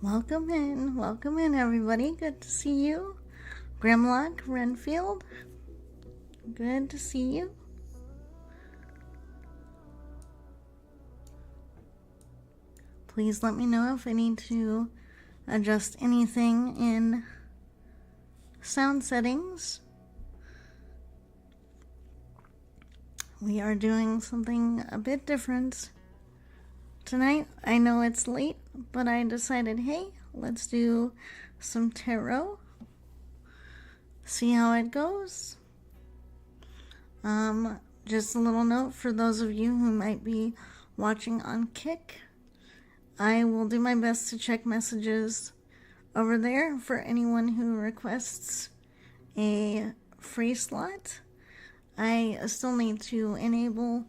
Welcome in everybody. Good to see you. Grimlock, Renfield, good to see you. Please let me know if I need to adjust anything in sound settings. We are doing something a bit different tonight. I know it's late, but I decided, hey, let's do some tarot. See how it goes. Just a little note for those of you who might be watching on Kick. I will do my best to check messages over there for anyone who requests a free slot. I still need to enable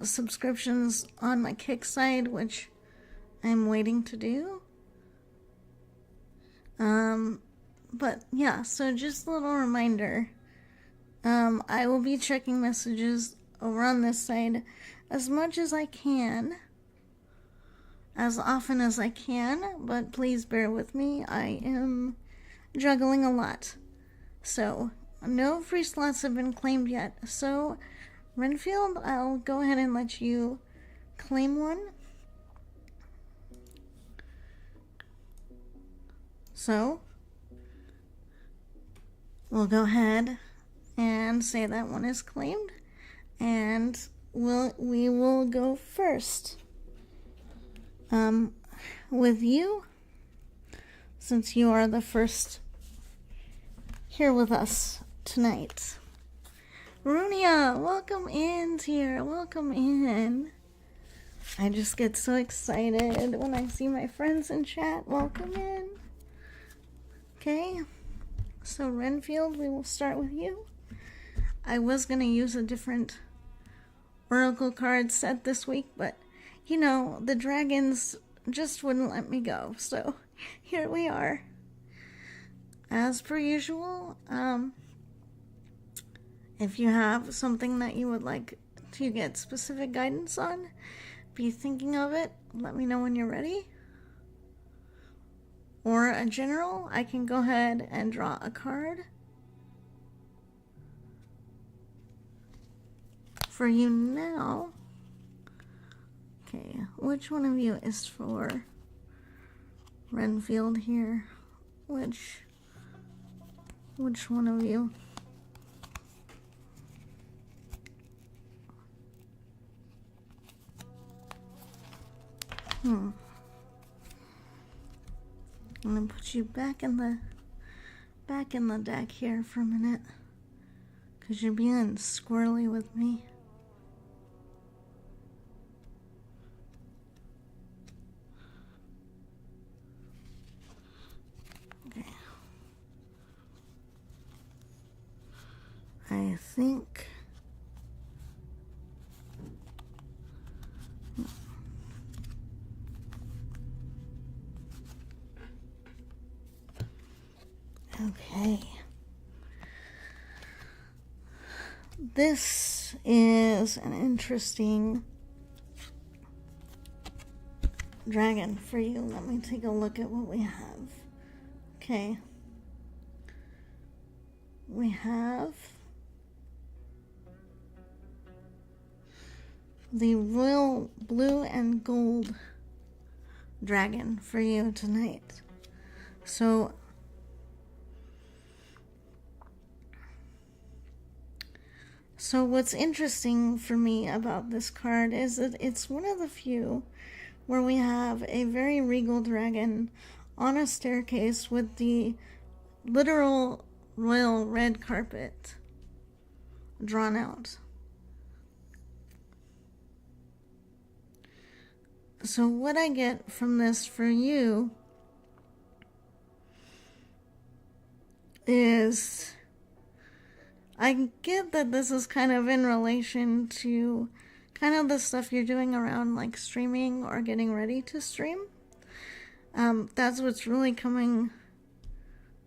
subscriptions on my Kick side, which I'm waiting to do. But yeah, so just a little reminder. I will be checking messages over on this side as much as I can, as often as I can, but please bear with me. I am juggling a lot. So, no free slots have been claimed yet. So, Renfield, I'll go ahead and let you claim one. So, we'll go ahead and say that one is claimed, and we will go first. With you, since you are the first here with us tonight. Runia, welcome in, dear. Welcome in. I just get so excited when I see my friends in chat. Welcome in. Okay, so Renfield, we will start with you. I was going to use a different Oracle card set this week, but, you know, the dragons just wouldn't let me go. So, here we are. As per usual, if you have something that you would like to get specific guidance on, be thinking of it. Let me know when you're ready. Or a general, I can go ahead and draw a card for you now. Okay, which one of you is for Renfield here? Which one of you? I'm gonna put you back in the deck here for a minute, because you're being squirrely with me. Okay. I think okay. This is an interesting dragon for you. Let me take a look at what we have. Okay. We have the royal blue and gold dragon for you tonight. So what's interesting for me about this card is that it's one of the few where we have a very regal dragon on a staircase with the literal royal red carpet drawn out. So what I get from this for you is, I get that this is kind of in relation to kind of the stuff you're doing around like streaming or getting ready to stream. That's what's really coming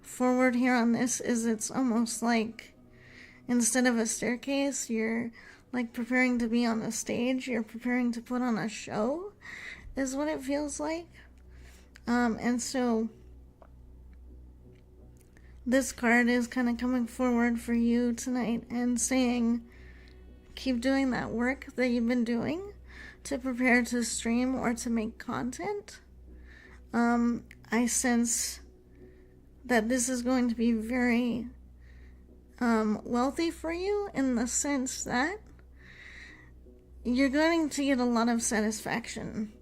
forward here on this, is it's almost like instead of a staircase, you're like preparing to be on a stage, you're preparing to put on a show, is what it feels like. And so this card is kind of coming forward for you tonight and saying, keep doing that work that you've been doing to prepare to stream or to make content. I sense that this is going to be very wealthy for you, in the sense that you're going to get a lot of satisfaction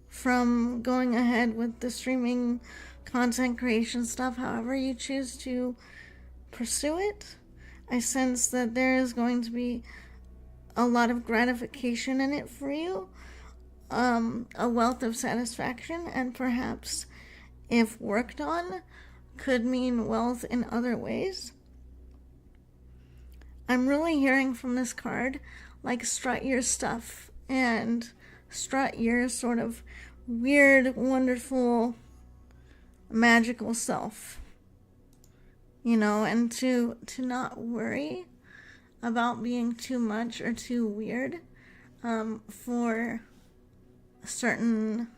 from going ahead with the streaming content creation stuff, however you choose to pursue it. I sense that there is going to be a lot of gratification in it for you, a wealth of satisfaction, and perhaps, if worked on, could mean wealth in other ways. I'm really hearing from this card, like, strut your stuff and strut your sort of weird, wonderful, magical self, you know, and to not worry about being too much or too weird for certain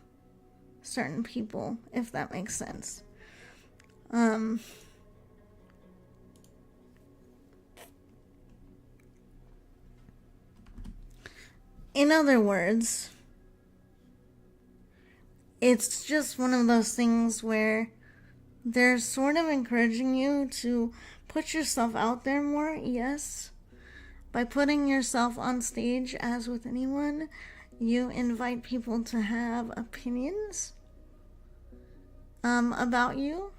people, if that makes sense. In other words, it's just one of those things where they're sort of encouraging you to put yourself out there more, yes. By putting yourself on stage, as with anyone, you invite people to have opinions about you.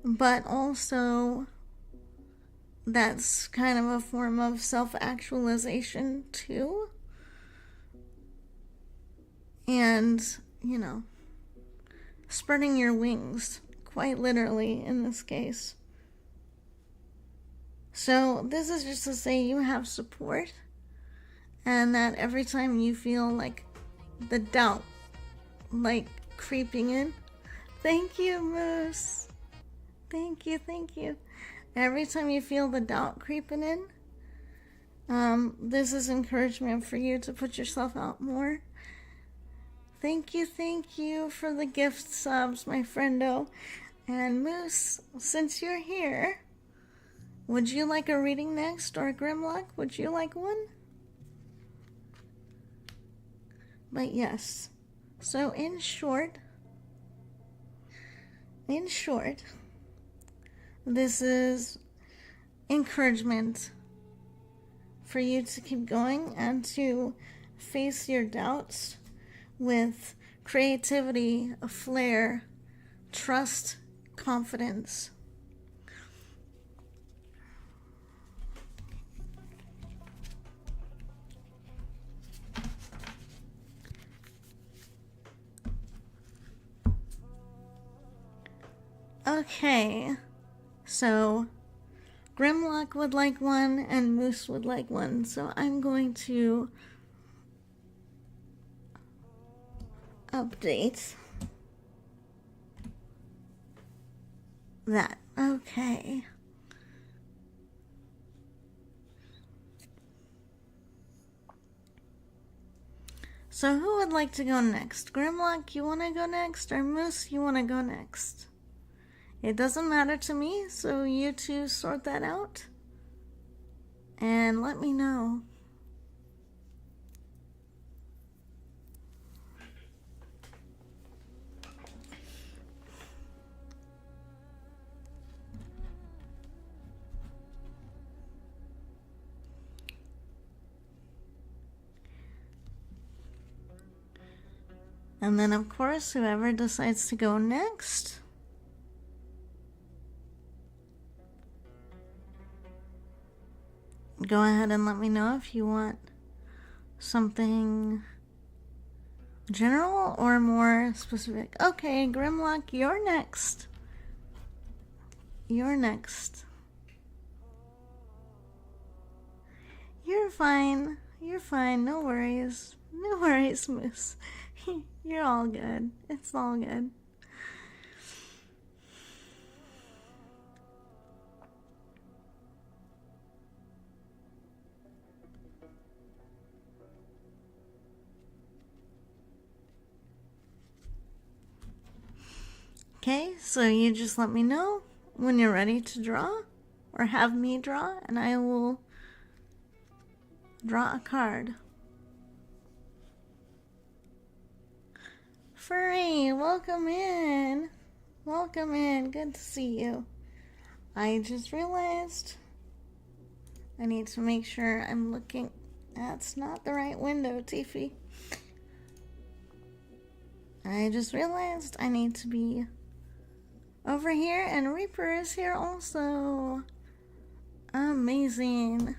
But also, that's kind of a form of self-actualization too. And, you know, spreading your wings, quite literally in this case. So this is just to say you have support, and that every time you feel like the doubt, like, creeping in, thank you, Moose. Thank you. Every time you feel the doubt creeping in, this is encouragement for you to put yourself out more. Thank you for the gift subs, my friendo. And Moose, since you're here, would you like a reading next, or Grimlock? Would you like one? But yes. So in short, this is encouragement for you to keep going and to face your doubts with creativity, a flair, trust, confidence. Okay, so Grimlock would like one and Moose would like one, so I'm going to update that. Okay. So who would like to go next? Grimlock, you want to go next? Or Moose, you want to go next? It doesn't matter to me, so you two sort that out and let me know. And then, of course, whoever decides to go next, go ahead and let me know if you want something general or more specific. Okay, Grimlock, you're next. You're next. You're fine. You're fine. No worries. No worries, Moose. You're all good. It's all good. Okay, so you just let me know when you're ready to draw, or have me draw, and I will draw a card. Furry, welcome in. Welcome in. Good to see you. I just realized I need to make sure I'm looking. That's not the right window, Tiffy. I just realized I need to be over here, and Reaper is here also. Amazing.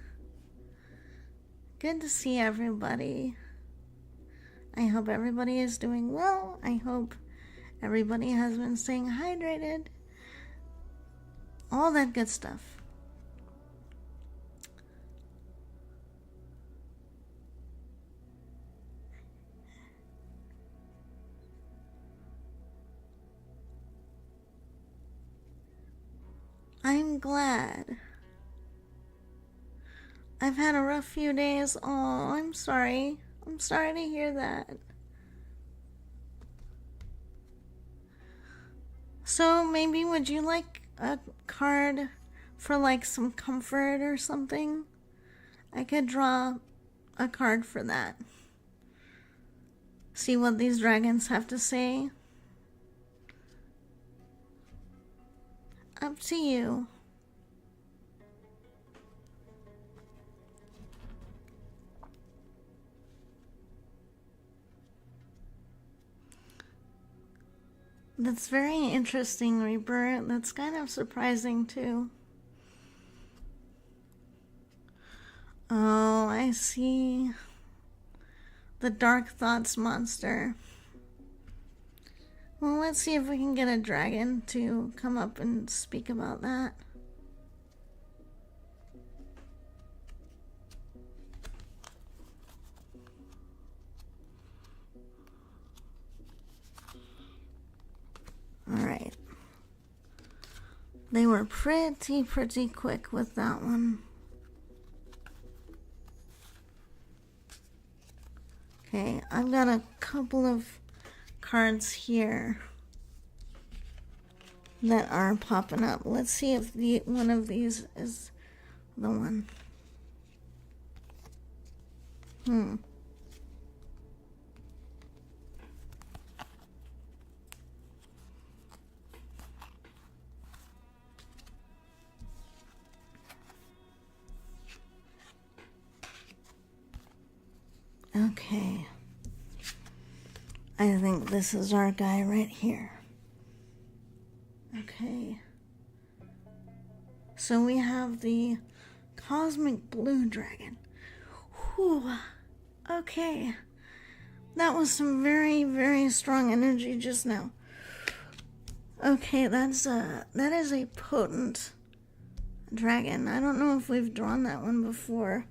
Good to see everybody. I hope everybody is doing well. I hope everybody has been staying hydrated. All that good stuff. I'm glad. I've had a rough few days. Oh, I'm sorry. I'm sorry to hear that. So maybe would you like a card for like some comfort or something? I could draw a card for that. See what these dragons have to say. Up to you. That's very interesting, Reaper. That's kind of surprising, too. Oh, I see. The Dark Thoughts monster. Well, let's see if we can get a dragon to come up and speak about that. Alright. They were pretty quick with that one. Okay, I've got a couple of cards here that are popping up. Let's see if one of these is the one. Okay. I think this is our guy right here. Okay. So we have the Cosmic Blue Dragon. Whew. Okay. That was some very strong energy just now. Okay, that is a potent dragon. I don't know if we've drawn that one before.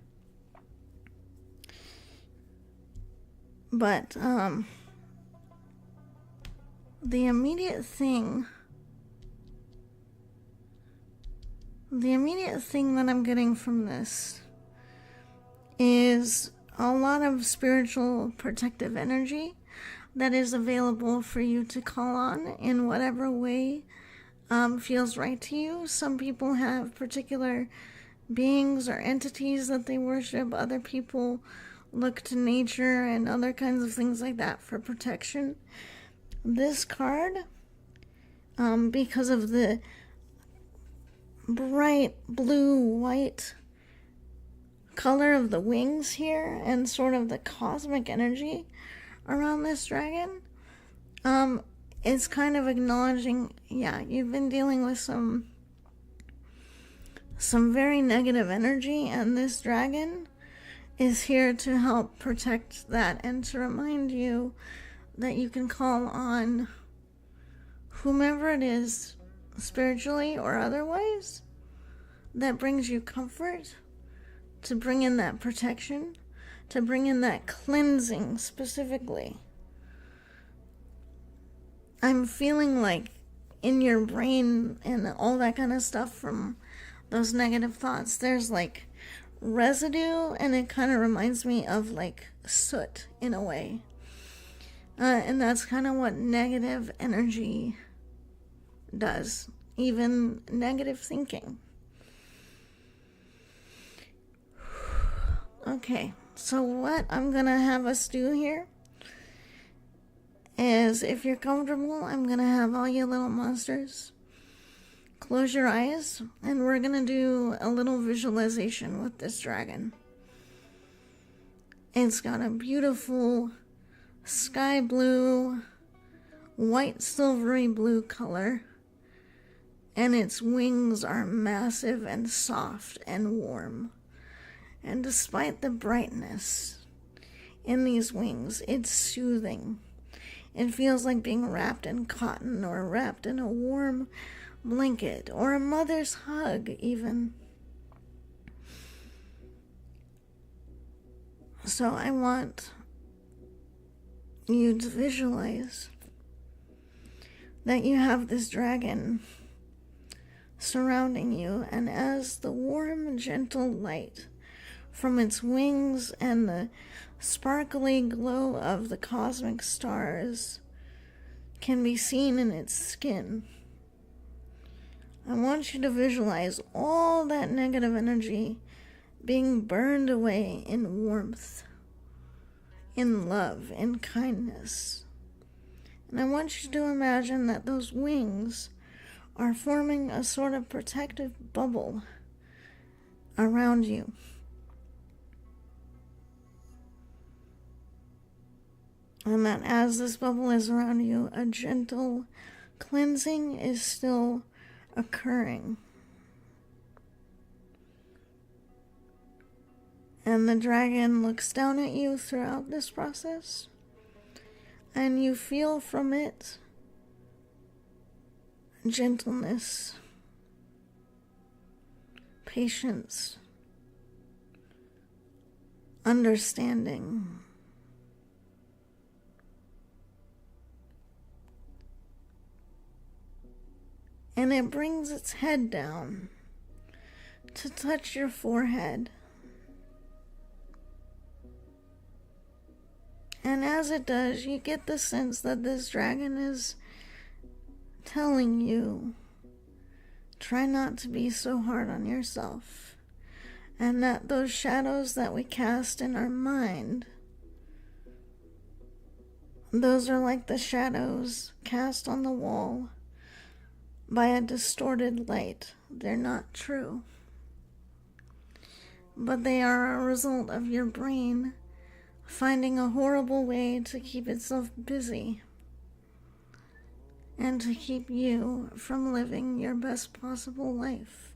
But, the immediate thing that I'm getting from this is a lot of spiritual protective energy that is available for you to call on in whatever way feels right to you. Some people have particular beings or entities that they worship. Other people look to nature and other kinds of things like that for protection. This card, because of the bright blue-white color of the wings here and sort of the cosmic energy around this dragon, it's kind of acknowledging, yeah, you've been dealing with some very negative energy, and this dragon is here to help protect that and to remind you that you can call on whomever it is, spiritually or otherwise, that brings you comfort, to bring in that protection, to bring in that cleansing specifically. I'm feeling like in your brain and all that kind of stuff from those negative thoughts, there's like residue, and it kind of reminds me of like soot in a way. And that's kind of what negative energy does, even negative thinking. Okay, so what I'm gonna have us do here is, if you're comfortable, I'm gonna have all you little monsters close your eyes, and we're gonna do a little visualization with this dragon. It's got a beautiful sky blue, white silvery blue color, and its wings are massive and soft and warm. And despite the brightness in these wings, it's soothing. It feels like being wrapped in cotton, or wrapped in a warm blanket, or a mother's hug even. So I want you to visualize that you have this dragon surrounding you, and as the warm, gentle light from its wings and the sparkly glow of the cosmic stars can be seen in its skin, I want you to visualize all that negative energy being burned away in warmth, in love, in kindness. And I want you to imagine that those wings are forming a sort of protective bubble around you. And that as this bubble is around you, a gentle cleansing is still occurring. And the dragon looks down at you throughout this process, and you feel from it gentleness, patience, understanding. And it brings its head down to touch your forehead. And as it does, you get the sense that this dragon is telling you, try not to be so hard on yourself. And that those shadows that we cast in our mind, those are like the shadows cast on the wall by a distorted light. They're not true, but they are a result of your brain finding a horrible way to keep itself busy and to keep you from living your best possible life.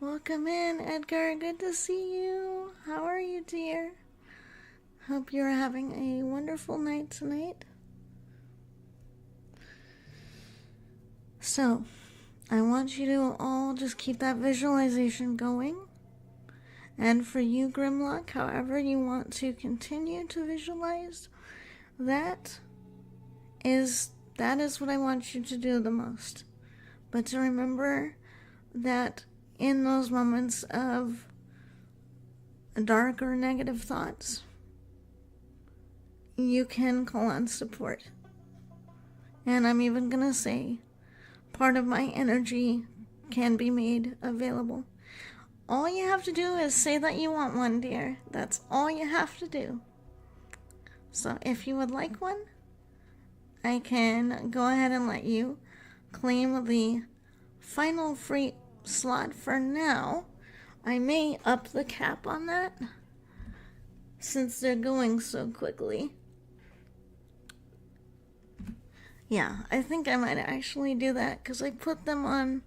Welcome in, Edgar. Good to see you. How are you, dear? Hope you're having a wonderful night tonight. So, I want you to all just keep that visualization going. And for you, Grimlock, however you want to continue to visualize, that is what I want you to do the most. But to remember that in those moments of dark or negative thoughts, you can call on support. And I'm even gonna say, part of my energy can be made available. All you have to do is say that you want one, dear. That's all you have to do. So if you would like one, I can go ahead and let you claim the final free slot for now. I may up the cap on that since they're going so quickly. Yeah, I think I might actually do that because I put them on.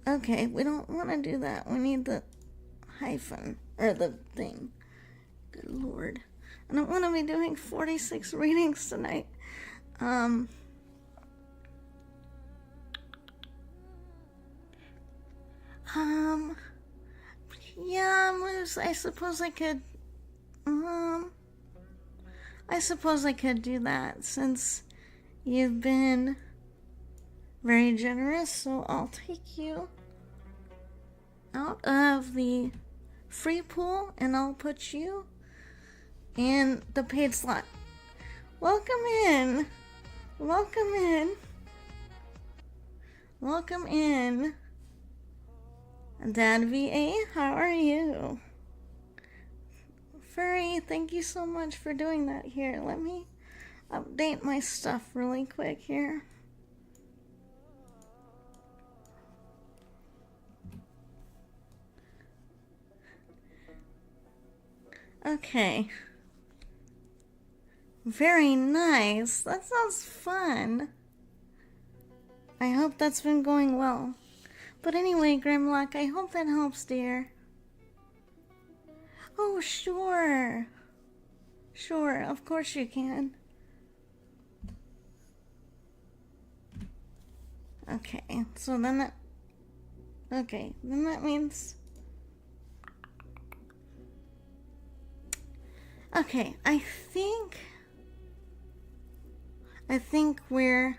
Okay, we don't want to do that. We need the hyphen, or the thing. Good lord. I don't want to be doing 46 readings tonight. Yeah, I suppose I could, do that since you've been very generous, so I'll take you out of the free pool and I'll put you in the paid slot. Welcome in. Welcome in. Welcome in. Dad VA, how are you? Furry, thank you so much for doing that here. Let me update my stuff really quick here. Okay. Very nice. That sounds fun. I hope that's been going well. But anyway, Grimlock, I hope that helps, dear. Oh, sure. Sure, of course you can. Okay, so then that... Okay, then that means... Okay, I think we're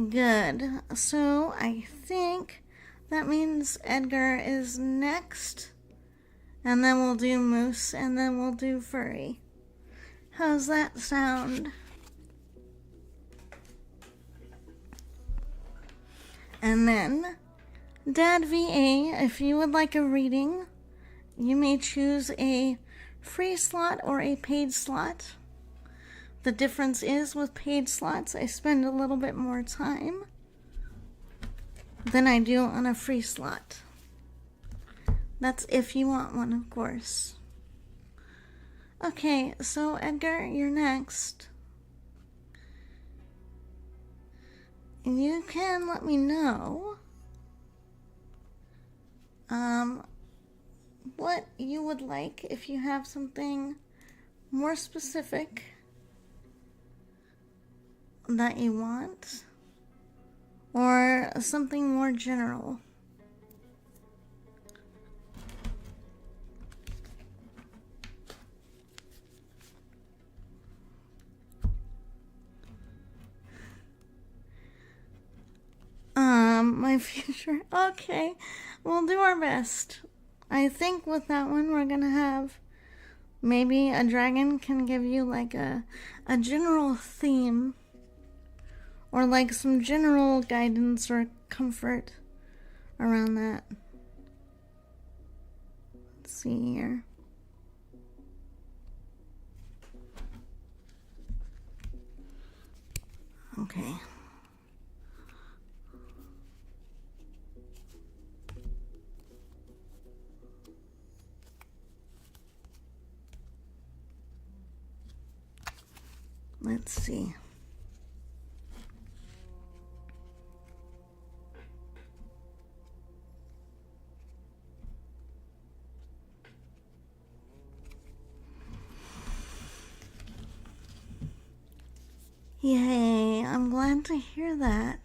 good. So I think that means Edgar is next. And then we'll do Moose, and then we'll do Furry. How's that sound? And then, Dad VA, if you would like a reading, you may choose a free slot or a paid slot. The difference is with paid slots, I spend a little bit more time than I do on a free slot. That's if you want one, of course. Okay, so Edgar, you're next. You can let me know what you would like if you have something more specific that you want, or something more general. My future. Okay, we'll do our best. I think with that one we're gonna have maybe a dragon can give you like a general theme, or like some general guidance or comfort around that. Let's see here. Okay. Let's see. Yay, I'm glad to hear that.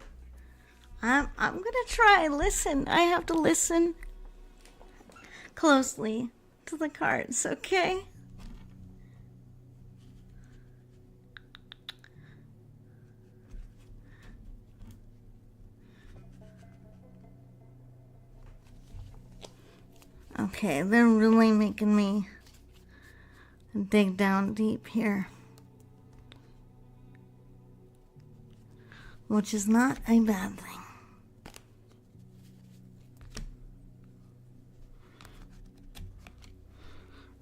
I'm gonna try. Listen, I have to listen closely to the cards, okay? Okay, they're really making me dig down deep here, which is not a bad thing.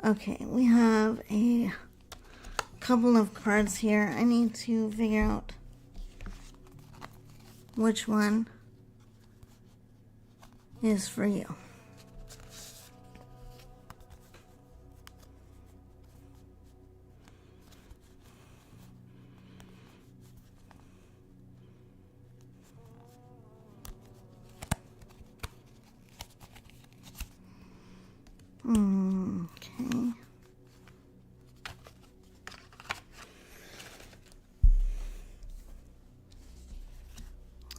Okay, we have a couple of cards here. I need to figure out which one is for you. Okay.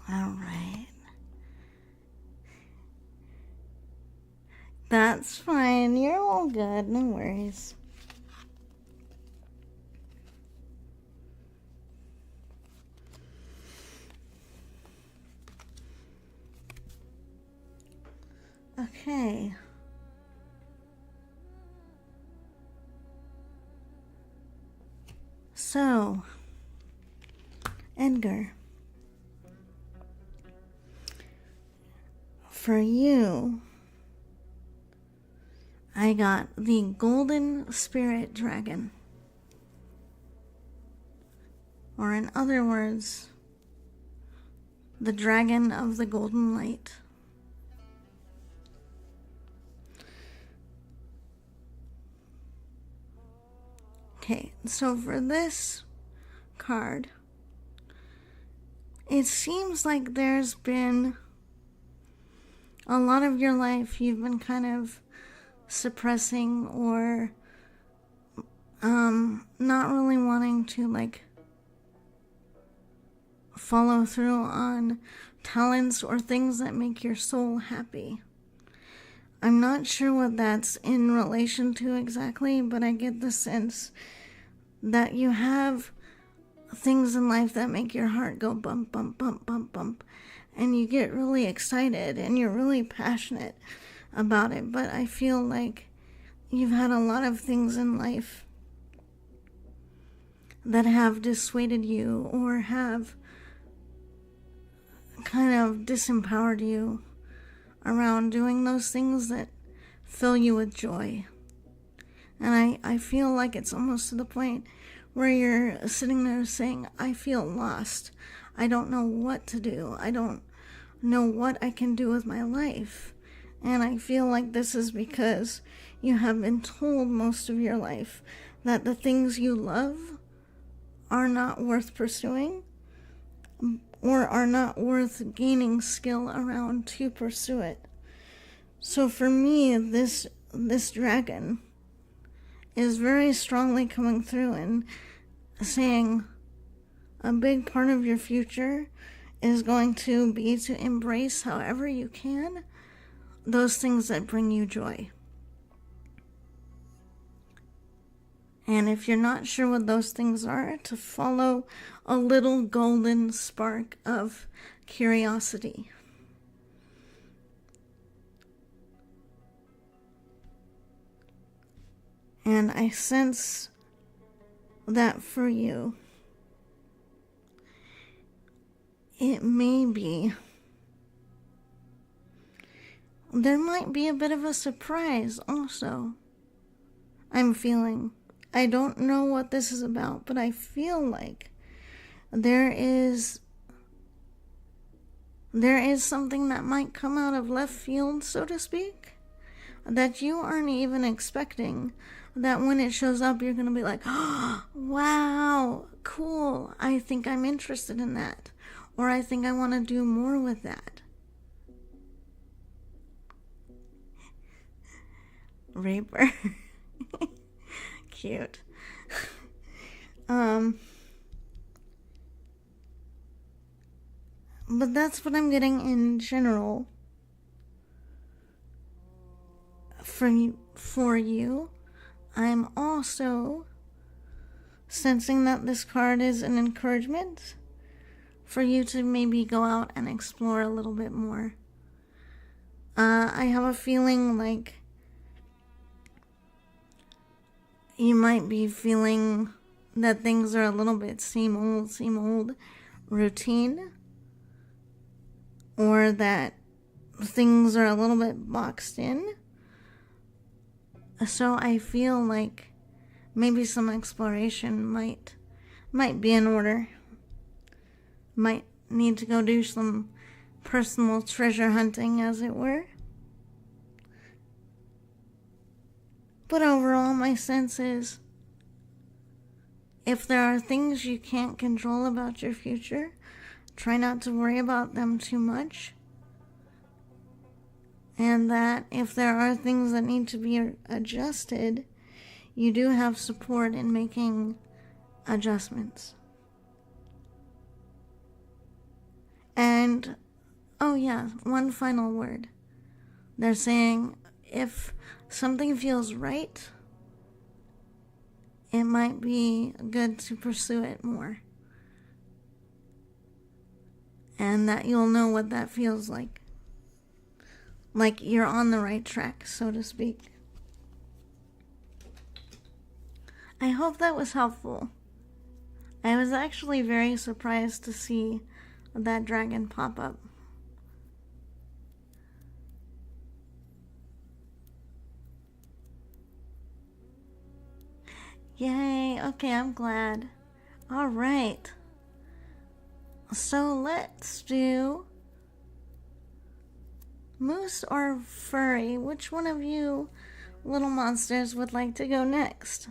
All right. That's fine. You're all good. No worries. Okay. Okay. So, Edgar, for you, I got the Golden Spirit Dragon. Or in other words, the Dragon of the Golden Light. Okay, so for this card, it seems like there's been a lot of your life you've been kind of suppressing or not really wanting to follow through on talents or things that make your soul happy. I'm not sure what that's in relation to exactly, but I get the sense that you have things in life that make your heart go bump, bump, bump, bump, bump, and you get really excited and you're really passionate about it. But I feel like you've had a lot of things in life that have dissuaded you or have kind of disempowered you around doing those things that fill you with joy. And I feel like it's almost to the point where you're sitting there saying, I feel lost. I don't know what to do. I don't know what I can do with my life. And I feel like this is because you have been told most of your life that the things you love are not worth pursuing or are not worth gaining skill around to pursue it. So for me, this dragon is very strongly coming through and saying a big part of your future is going to be to embrace however you can those things that bring you joy. And if you're not sure what those things are, to follow a little golden spark of curiosity. And I sense that for you, it may be, there might be a bit of a surprise also. I'm feeling. I don't know what this is about, but I feel like there is something that might come out of left field, so to speak, that you aren't even expecting, that when it shows up, you're going to be like, oh, wow, cool, I think I'm interested in that, or I think I want to do more with that. Raper. Cute. But that's what I'm getting in general for you. I'm also sensing that this card is an encouragement for you to maybe go out and explore a little bit more. I have a feeling like you might be feeling that things are a little bit same old routine, or that things are a little bit boxed in. So I feel like maybe some exploration might be in order. Might need to go do some personal treasure hunting, as it were. But overall, my sense is, if there are things you can't control about your future, try not to worry about them too much. And that if there are things that need to be adjusted, you do have support in making adjustments. And, oh yeah, one final word. They're saying if something feels right, it might be good to pursue it more. And that you'll know what that feels like. like you're on the right track, so to speak. I hope that was helpful. I was actually very surprised to see that dragon pop up. Yay, okay, I'm glad. All right. So let's do Moose or Furry. Which one of you little monsters would like to go next?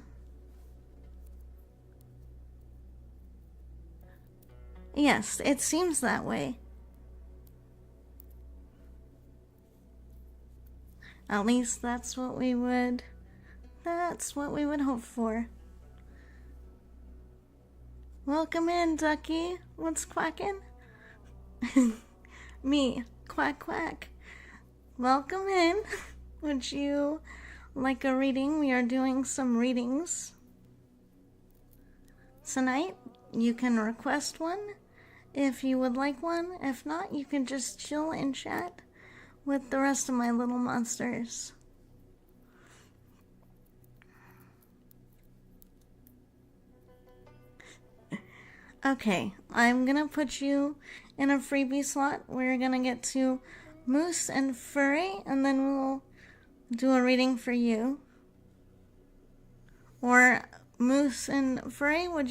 Yes, it seems that way. At least that's what we would hope for. Welcome in, Ducky. What's quacking? Me. Quack, quack. Welcome in. Would you like a reading? We are doing some readings tonight. You can request one if you would like one. If not, you can just chill and chat with the rest of my little monsters. Okay, I'm gonna put you in a freebie slot. We're gonna get to Moose and Furry, and then we'll do a reading for you. Or Moose and Furry, what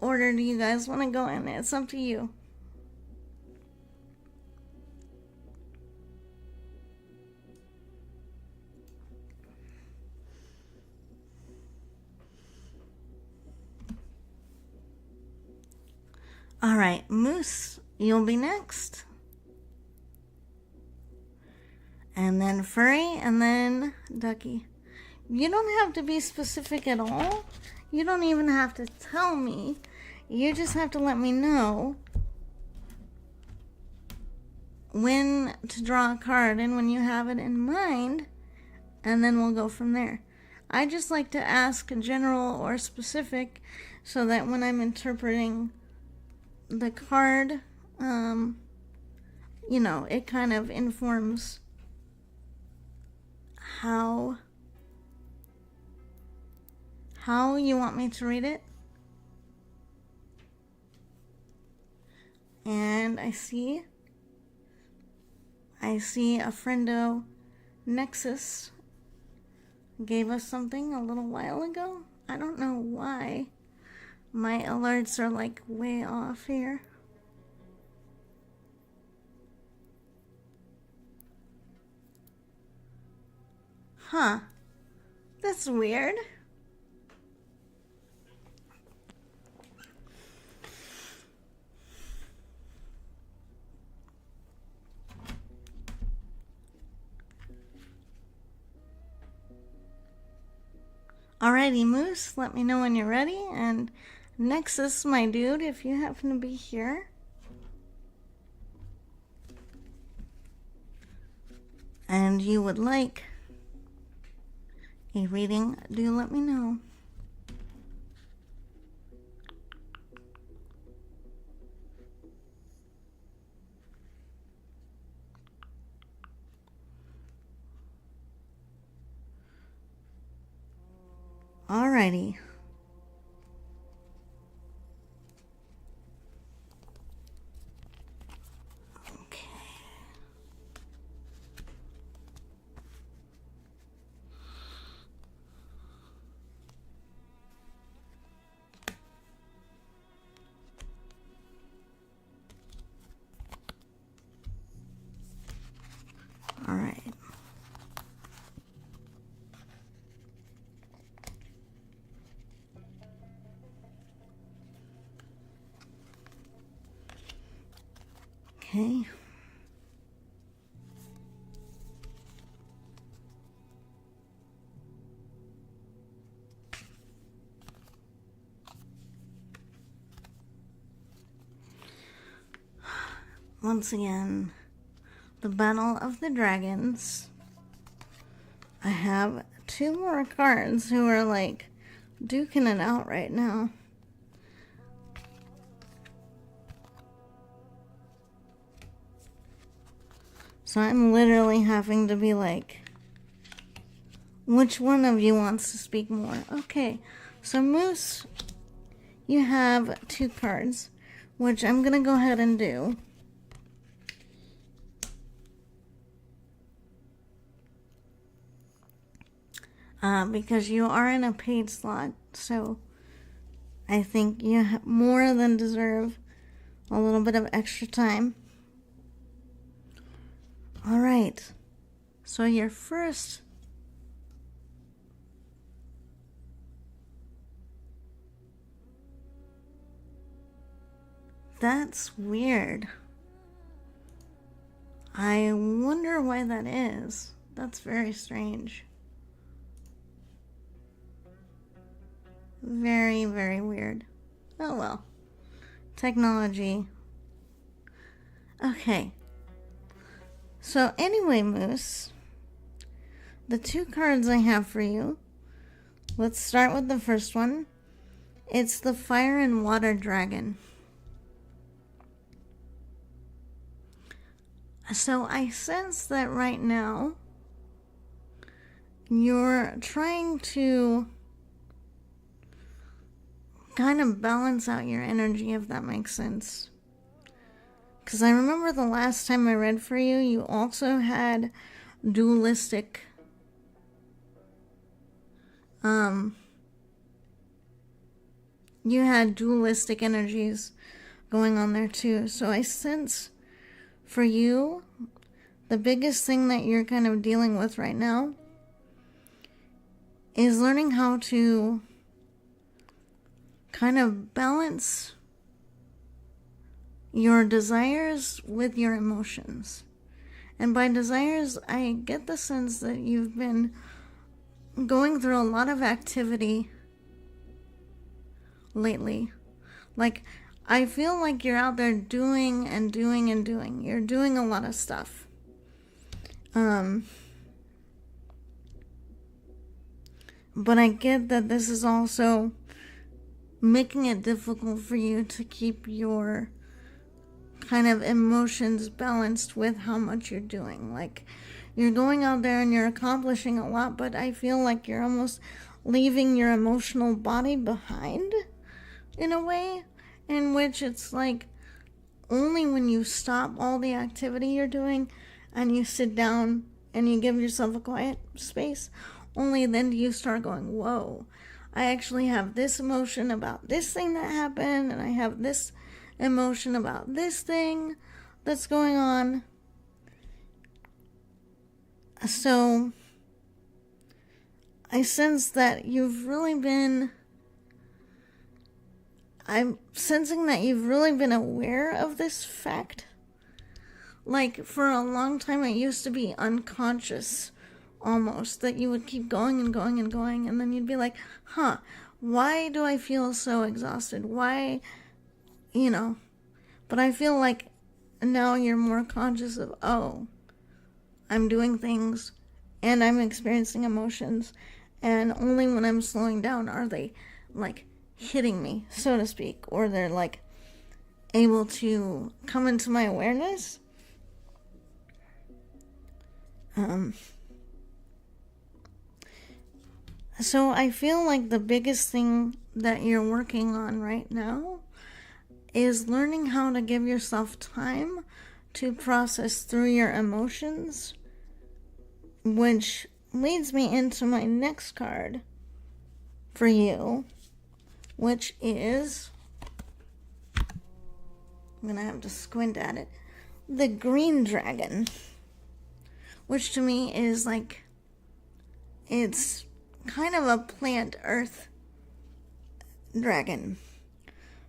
order do you guys want to go in? It's up to you. Alright, Moose, you'll be next. And then Furry, and then Ducky. You don't have to be specific at all. You don't even have to tell me. You just have to let me know when to draw a card and when you have it in mind, and then we'll go from there. I just like to ask general or specific so that when I'm interpreting the card, it kind of informs how you want me to read it. And I see a friendo, Nexus, gave us something a little while ago. I don't know why my alerts are like way off here. Huh. That's weird. Alrighty, Moose, let me know when you're ready. And Nexus, my dude, if you happen to be here. And you would like a reading, do let me know. Alrighty. Okay. All right. Okay. Once again, the Battle of the Dragons. I have two more cards who are like duking it out right now. So I'm literally having to be like, which one of you wants to speak more? Okay, so Moose, you have 2 cards, which I'm going to go ahead and do. Because you are in a paid slot, so I think you more than deserve a little bit of extra time. All right, so your first that's weird. I wonder why that is. That's very strange. Very, very weird. Oh well. Technology. Okay. So anyway, Moose, the 2 cards I have for you, let's start with the first one. It's the Fire and Water Dragon. So I sense that right now you're trying to kind of balance out your energy, if that makes sense. Because I remember the last time I read for you, you also had dualistic energies going on there too. So I sense for you, the biggest thing that you're kind of dealing with right now is learning how to kind of balance your desires with your emotions. And by desires, I get the sense that you've been going through a lot of activity lately. Like, I feel like you're out there doing and doing and doing. You're doing a lot of stuff. But I get that this is also making it difficult for you to keep your kind of emotions balanced with how much you're doing. Like, you're going out there and you're accomplishing a lot, but I feel like you're almost leaving your emotional body behind in a way in which it's like only when you stop all the activity you're doing and you sit down and you give yourself a quiet space, only then do you start going, whoa, I actually have this emotion about this thing that happened, and I have this emotion about this thing that's going on. So I sense that I'm sensing that you've really been aware of this fact. Like, for a long time, it used to be unconscious, almost, that you would keep going and going and going, and then you'd be like, why do I feel so exhausted? Why, but I feel like now you're more conscious of, I'm doing things, and I'm experiencing emotions, and only when I'm slowing down are they, like, hitting me, so to speak, or they're, like, able to come into my awareness. So I feel like the biggest thing that you're working on right now is learning how to give yourself time to process through your emotions, which leads me into my next card for you, which is, I'm going to have to squint at it, the Green Dragon, which to me is like, it's kind of a plant earth dragon.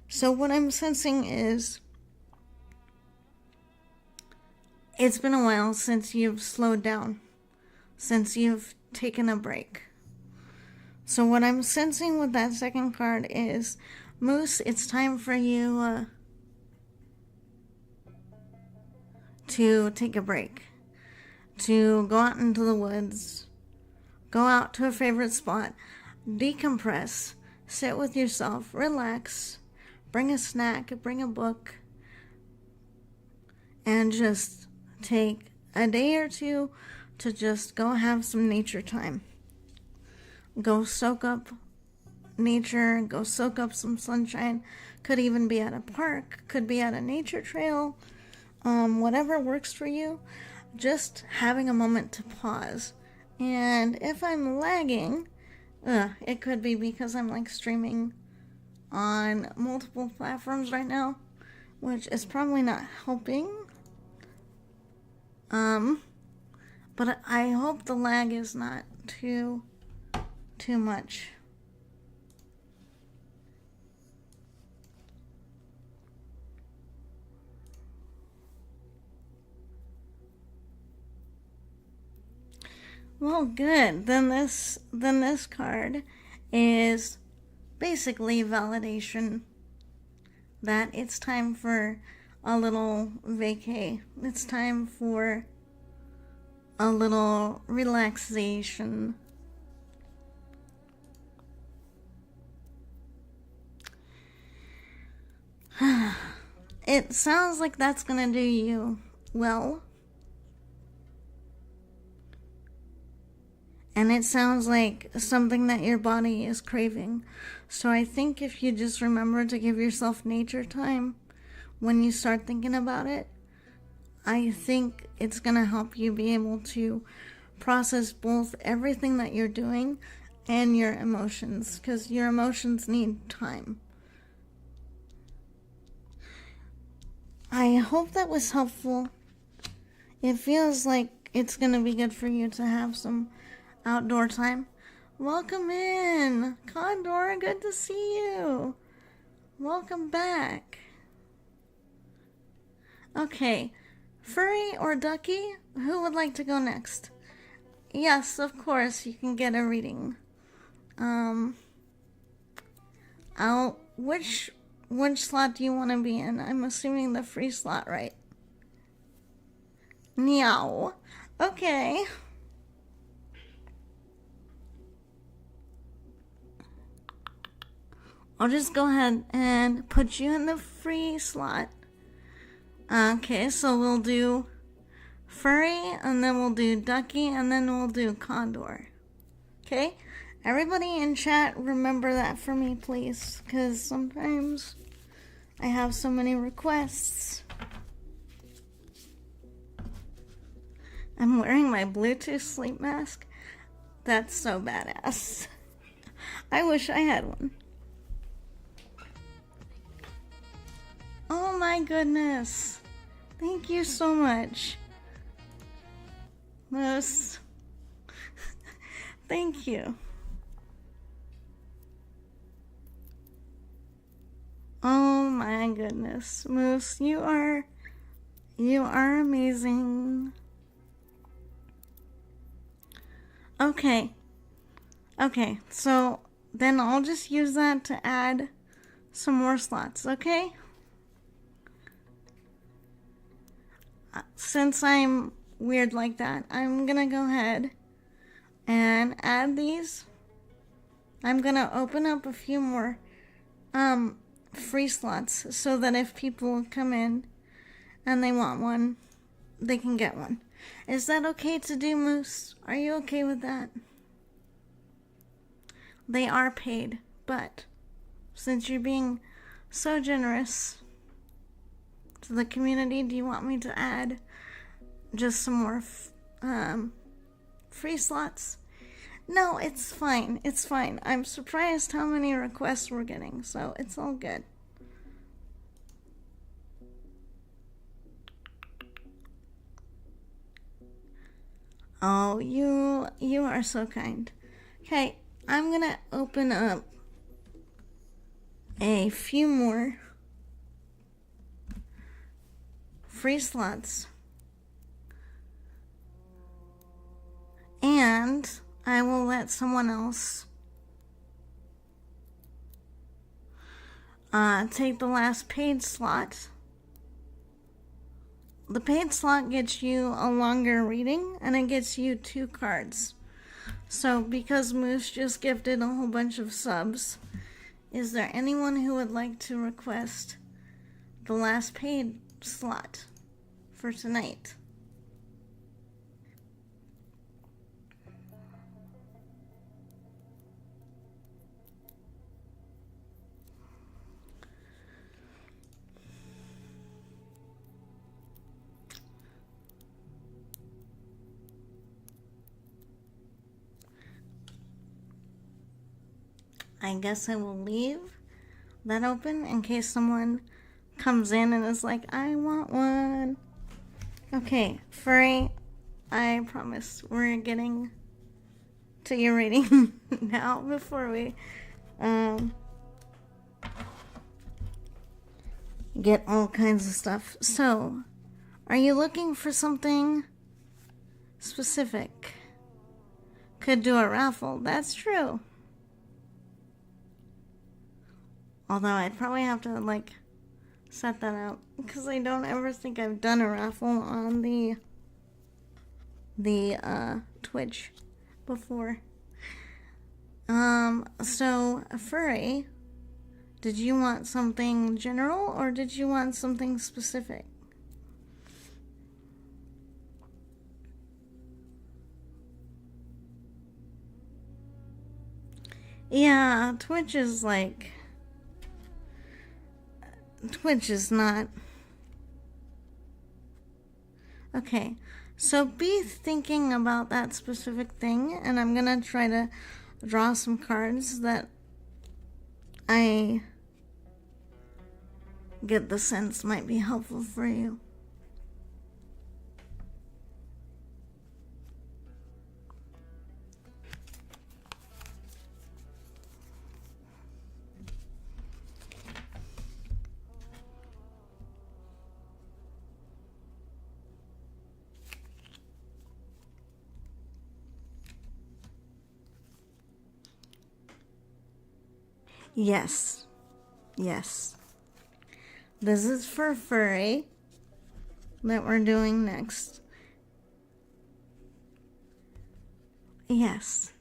So what I'm sensing is, it's been a while since you've slowed down, since you've taken a break. So what I'm sensing with that second card is, Moose, it's time for you to take a break, to go out into the woods, go out to a favorite spot, decompress, sit with yourself, relax, bring a snack, bring a book, and just take a day or two to just go have some nature time. Go soak up nature, go soak up some sunshine. Could even be at a park, could be at a nature trail, whatever works for you. Just having a moment to pause. And if I'm lagging, it could be because I'm like streaming on multiple platforms right now, which is probably not helping. But I hope the lag is not too much. Well, good. Then this card is basically validation that it's time for a little vacay. It's time for a little relaxation. It sounds like that's gonna do you well. And it sounds like something that your body is craving. So I think if you just remember to give yourself nature time when you start thinking about it, I think it's going to help you be able to process both everything that you're doing and your emotions, because your emotions need time. I hope that was helpful. It feels like it's going to be good for you to have some outdoor time. Welcome in, Condor. Good to see you. Welcome back. Okay, Furry or Ducky, who would like to go next? Yes, of course, you can get a reading. Which slot do you want to be in? I'm assuming the free slot, right? Meow. Okay. I'll just go ahead and put you in the free slot. Okay, so we'll do Furry, and then we'll do Ducky, and then we'll do Condor. Okay? Everybody in chat, remember that for me, please, because sometimes I have so many requests. I'm wearing my Bluetooth sleep mask. That's so badass. I wish I had one. Oh my goodness. Thank you so much. Moose. Thank you. Oh my goodness. Moose, you are amazing. Okay, so then I'll just use that to add some more slots, okay? Since I'm weird like that, I'm gonna go ahead and add these. I'm gonna open up a few more free slots so that if people come in and they want one, they can get one. Is that okay to do, Moose? Are you okay with that? They are paid, but since you're being so generous to the community, do you want me to add just some more free slots? No, it's fine. It's fine. I'm surprised how many requests we're getting, so it's all good. Oh, you are so kind. Okay, I'm gonna open up a few more free slots. And I will let someone else take the last paid slot. The paid slot gets you a longer reading, and it gets you 2 cards. So because Moose just gifted a whole bunch of subs, is there anyone who would like to request the last paid slot for tonight? I guess I will leave that open in case someone comes in and is like, I want one. Okay, furry, I promise we're getting to your reading now before we get all kinds of stuff. So, are you looking for something specific? Could do a raffle, that's true. Although I'd probably have to, like, set that out, because I don't ever think I've done a raffle on the Twitch before. So, furry, did you want something general, or did you want something specific? Yeah, Twitch is not... Okay, so be thinking about that specific thing, and I'm gonna try to draw some cards that I get the sense might be helpful for you. Yes. This is for furry that we're doing next. Yes.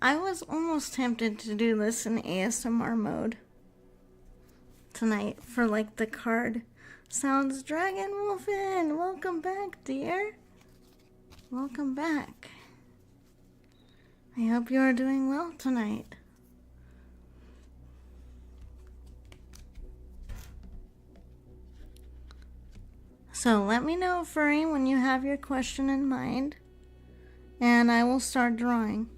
I was almost tempted to do this in ASMR mode tonight for like the card sounds. Dragon Wolfen, welcome back, dear. Welcome back. I hope you are doing well tonight. So let me know, furry, when you have your question in mind, and I will start drawing.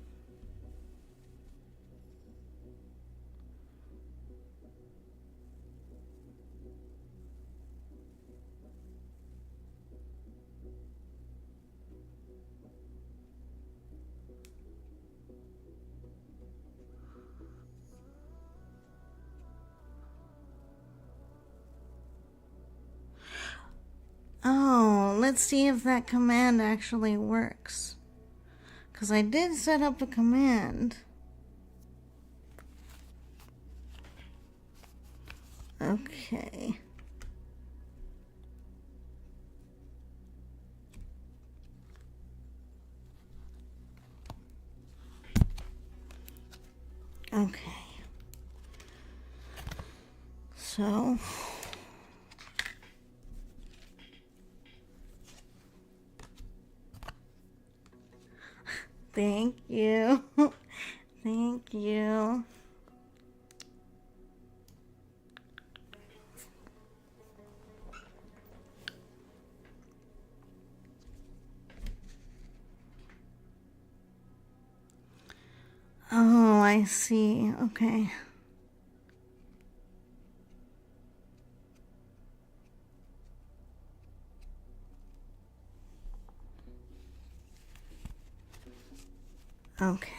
Oh, let's see if that command actually works. Because I did set up a command. Okay. Okay. So... Thank you. Thank you. Oh, I see. Okay. Okay.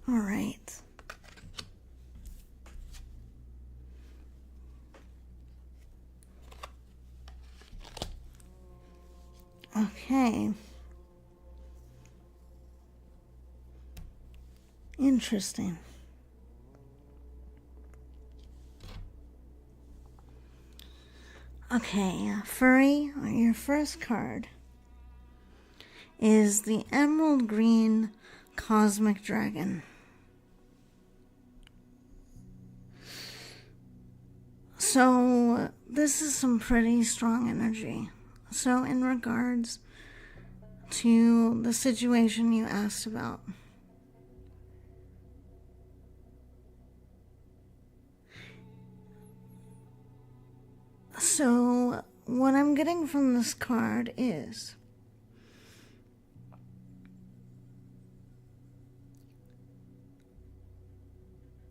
All right. Okay. Interesting. Okay, furry, your first card is the Emerald Green Cosmic Dragon. So, this is some pretty strong energy. So in regards to the situation you asked about, so what I'm getting from this card is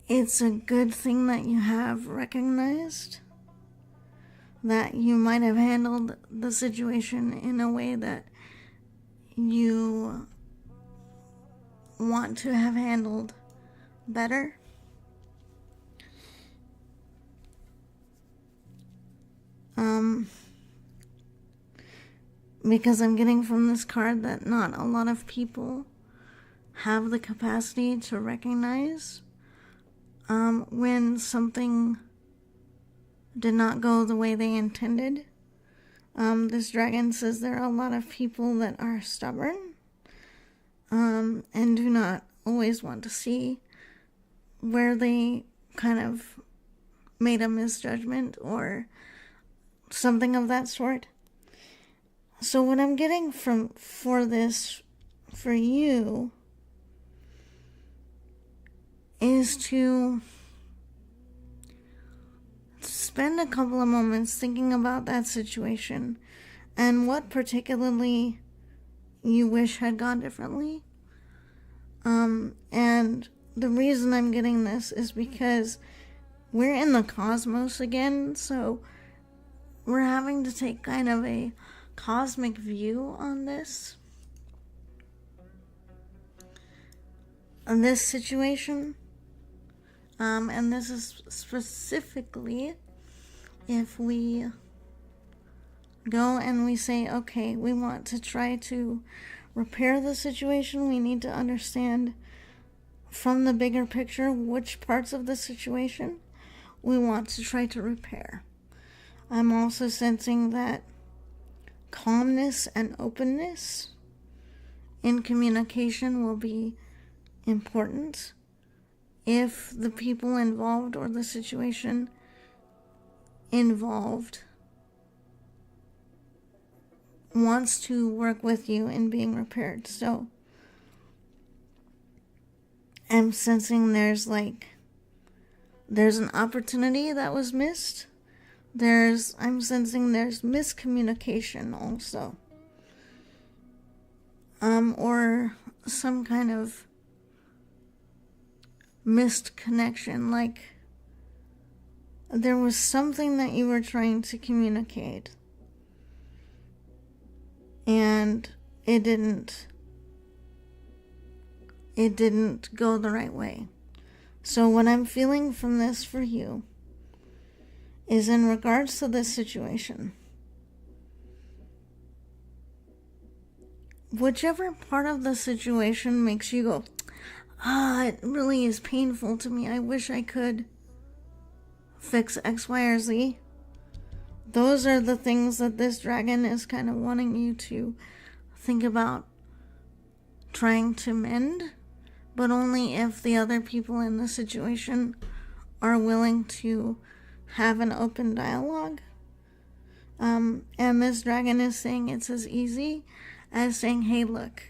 it's a good thing that you have recognized that you might have handled the situation in a way that you want to have handled better. Because I'm getting from this card that not a lot of people have the capacity to recognize when something did not go the way they intended. This dragon says there are a lot of people that are stubborn and do not always want to see where they kind of made a misjudgment or something of that sort. So what I'm getting for you is to spend a couple of moments thinking about that situation and what particularly you wish had gone differently. And the reason I'm getting this is because we're in the cosmos again, so we're having to take kind of a cosmic view on this situation. And this is specifically if we go and we say, okay, we want to try to repair the situation, we need to understand from the bigger picture which parts of the situation we want to try to repair. I'm also sensing that calmness and openness in communication will be important if the people involved or the situation involved wants to work with you in being repaired. So I'm sensing there's an opportunity that was missed. I'm sensing there's miscommunication also. Or some kind of missed connection, like there was something that you were trying to communicate and it didn't go the right way. So what I'm feeling from this for you is in regards to this situation, whichever part of the situation makes you go, it really is painful to me, I wish I could fix X, Y, or Z. Those are the things that this dragon is kind of wanting you to think about trying to mend, but only if the other people in the situation are willing to have an open dialogue. And this dragon is saying it's as easy as saying, hey, look,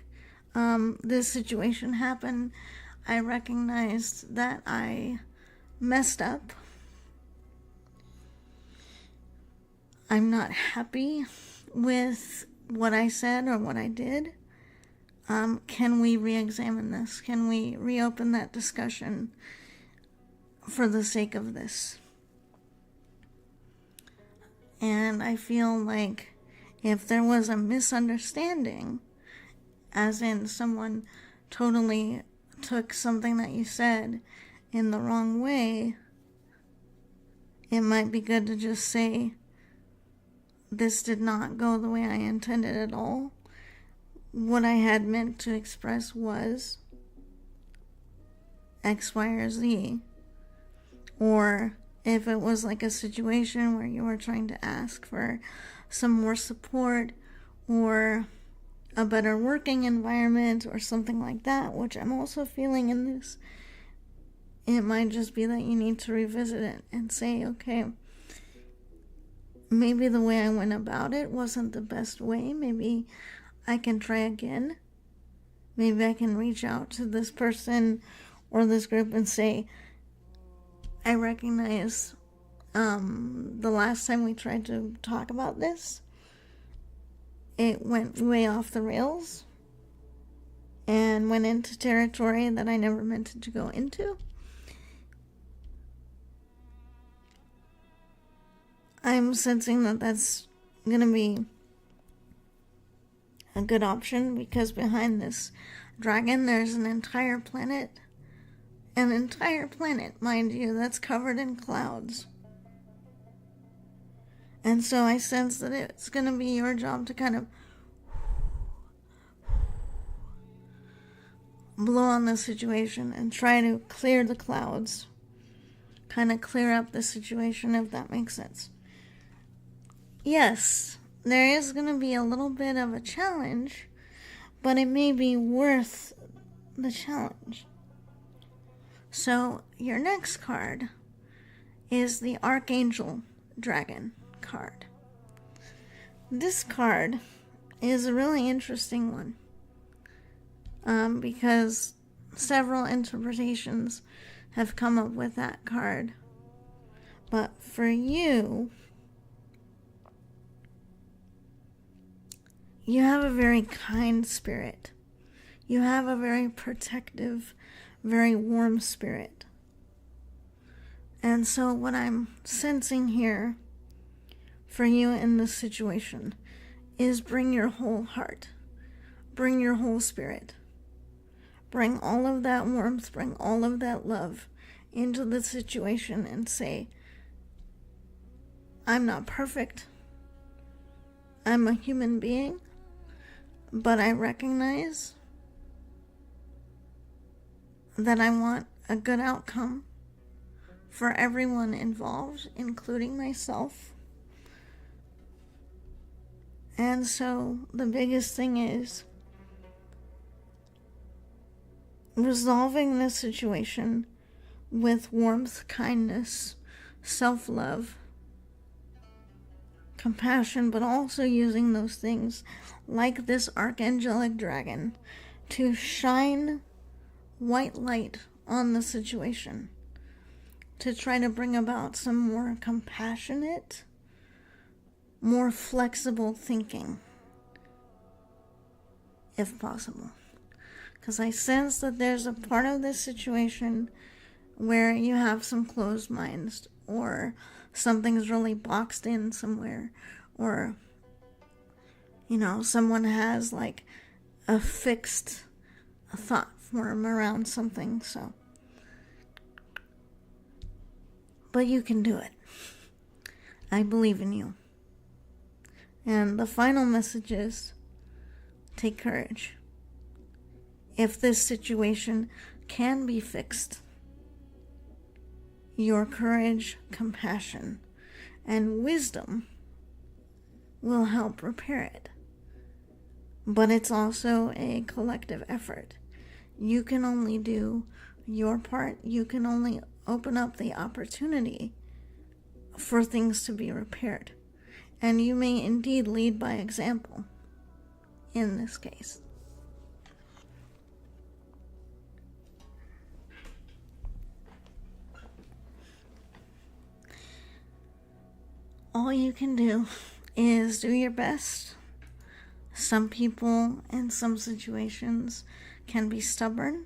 this situation happened. I recognized that I messed up. I'm not happy with what I said or what I did. Can we re-examine this? Can we reopen that discussion for the sake of this? And I feel like if there was a misunderstanding, as in someone totally took something that you said in the wrong way, it might be good to just say, this did not go the way I intended at all. What I had meant to express was X, Y, or Z. Or if it was like a situation where you were trying to ask for some more support or a better working environment or something like that, which I'm also feeling in this, it might just be that you need to revisit it and say, okay, maybe the way I went about it wasn't the best way. Maybe I can try again. Maybe I can reach out to this person or this group and say, I recognize the last time we tried to talk about this, it went way off the rails and went into territory that I never meant it to go into. I'm sensing that that's going to be a good option, because behind this dragon there's an entire planet, mind you, that's covered in clouds. And so I sense that it's going to be your job to kind of blow on the situation and try to clear the clouds, kind of clear up the situation, if that makes sense. Yes, there is going to be a little bit of a challenge, but it may be worth the challenge. So your next card is the Archangel Dragon card. This card is a really interesting one, because several interpretations have come up with that card. But for you, you have a very kind spirit. You have a very protective, very warm spirit. And so what I'm sensing here for you in this situation is bring your whole heart. Bring your whole spirit. Bring all of that warmth, bring all of that love into the situation and say, I'm not perfect. I'm a human being. But I recognize that I want a good outcome for everyone involved, including myself. And so the biggest thing is resolving this situation with warmth, kindness, self-love, compassion, but also using those things like this archangelic dragon to shine white light on the situation, to try to bring about some more compassionate, more flexible thinking, if possible. Because I sense that there's a part of this situation where you have some closed minds, or something's really boxed in somewhere, or someone has like a fixed thought form around something. So, but you can do it. I believe in you. And the final message is, take courage. If this situation can be fixed, your courage, compassion, and wisdom will help repair it. But it's also a collective effort. You can only do your part. You can only open up the opportunity for things to be repaired. And you may indeed lead by example in this case. All you can do is do your best. Some people in some situations can be stubborn,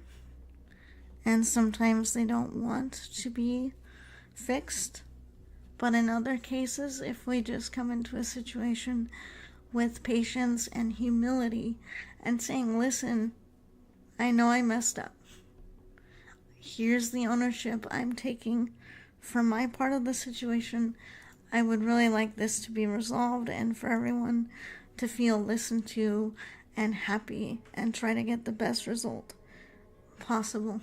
and sometimes they don't want to be fixed. But in other cases, if we just come into a situation with patience and humility and saying, listen, I know I messed up. Here's the ownership I'm taking for my part of the situation. I would really like this to be resolved and for everyone to feel listened to and happy and try to get the best result possible.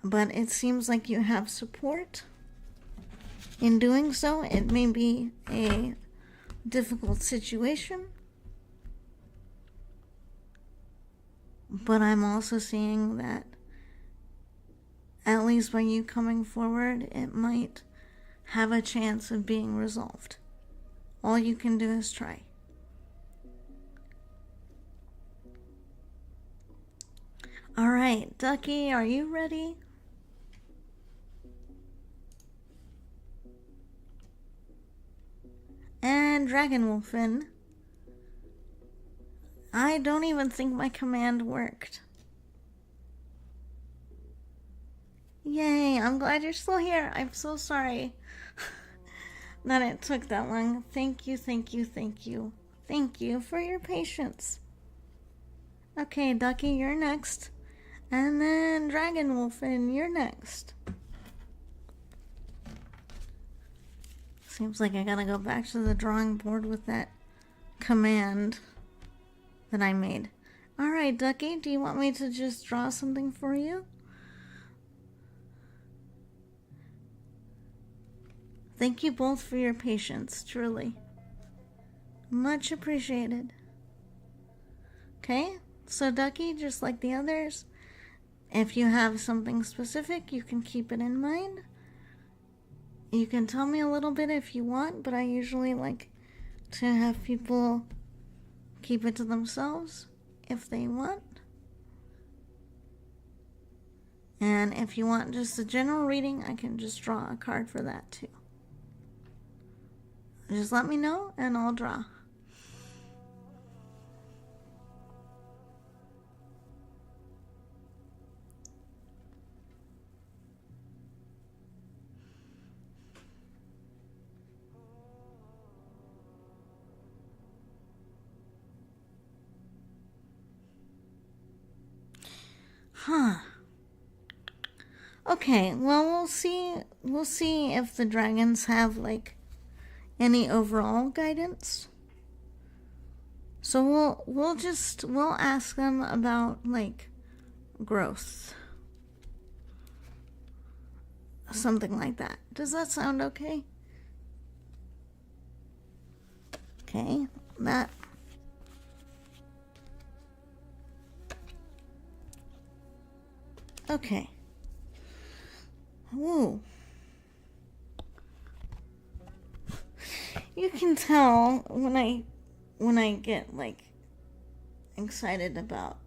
But it seems like you have support in doing so. It may be a difficult situation, but I'm also seeing that at least by you coming forward, it might have a chance of being resolved. All you can do is try. All right, Ducky, are you ready? And Dragonwolfen, I don't even think my command worked. Yay, I'm glad you're still here. I'm so sorry that it took that long. Thank you, thank you, thank you. Thank you for your patience. Okay, Ducky, you're next. And then Dragonwolfen, you're next. Seems like I gotta go back to the drawing board with that command that I made. Alright, Ducky, do you want me to just draw something for you? Thank you both for your patience, truly. Much appreciated. Okay, so Ducky, just like the others, if you have something specific, you can keep it in mind. You can tell me a little bit if you want, but I usually like to have people keep it to themselves if they want. And if you want just a general reading, I can just draw a card for that too. Just let me know and I'll draw. Huh. Okay, well we'll see if the dragons have like any overall guidance. So we'll ask them about like growth. Something like that. Does that sound okay? Okay, that. Okay. Ooh. You can tell when I get like excited about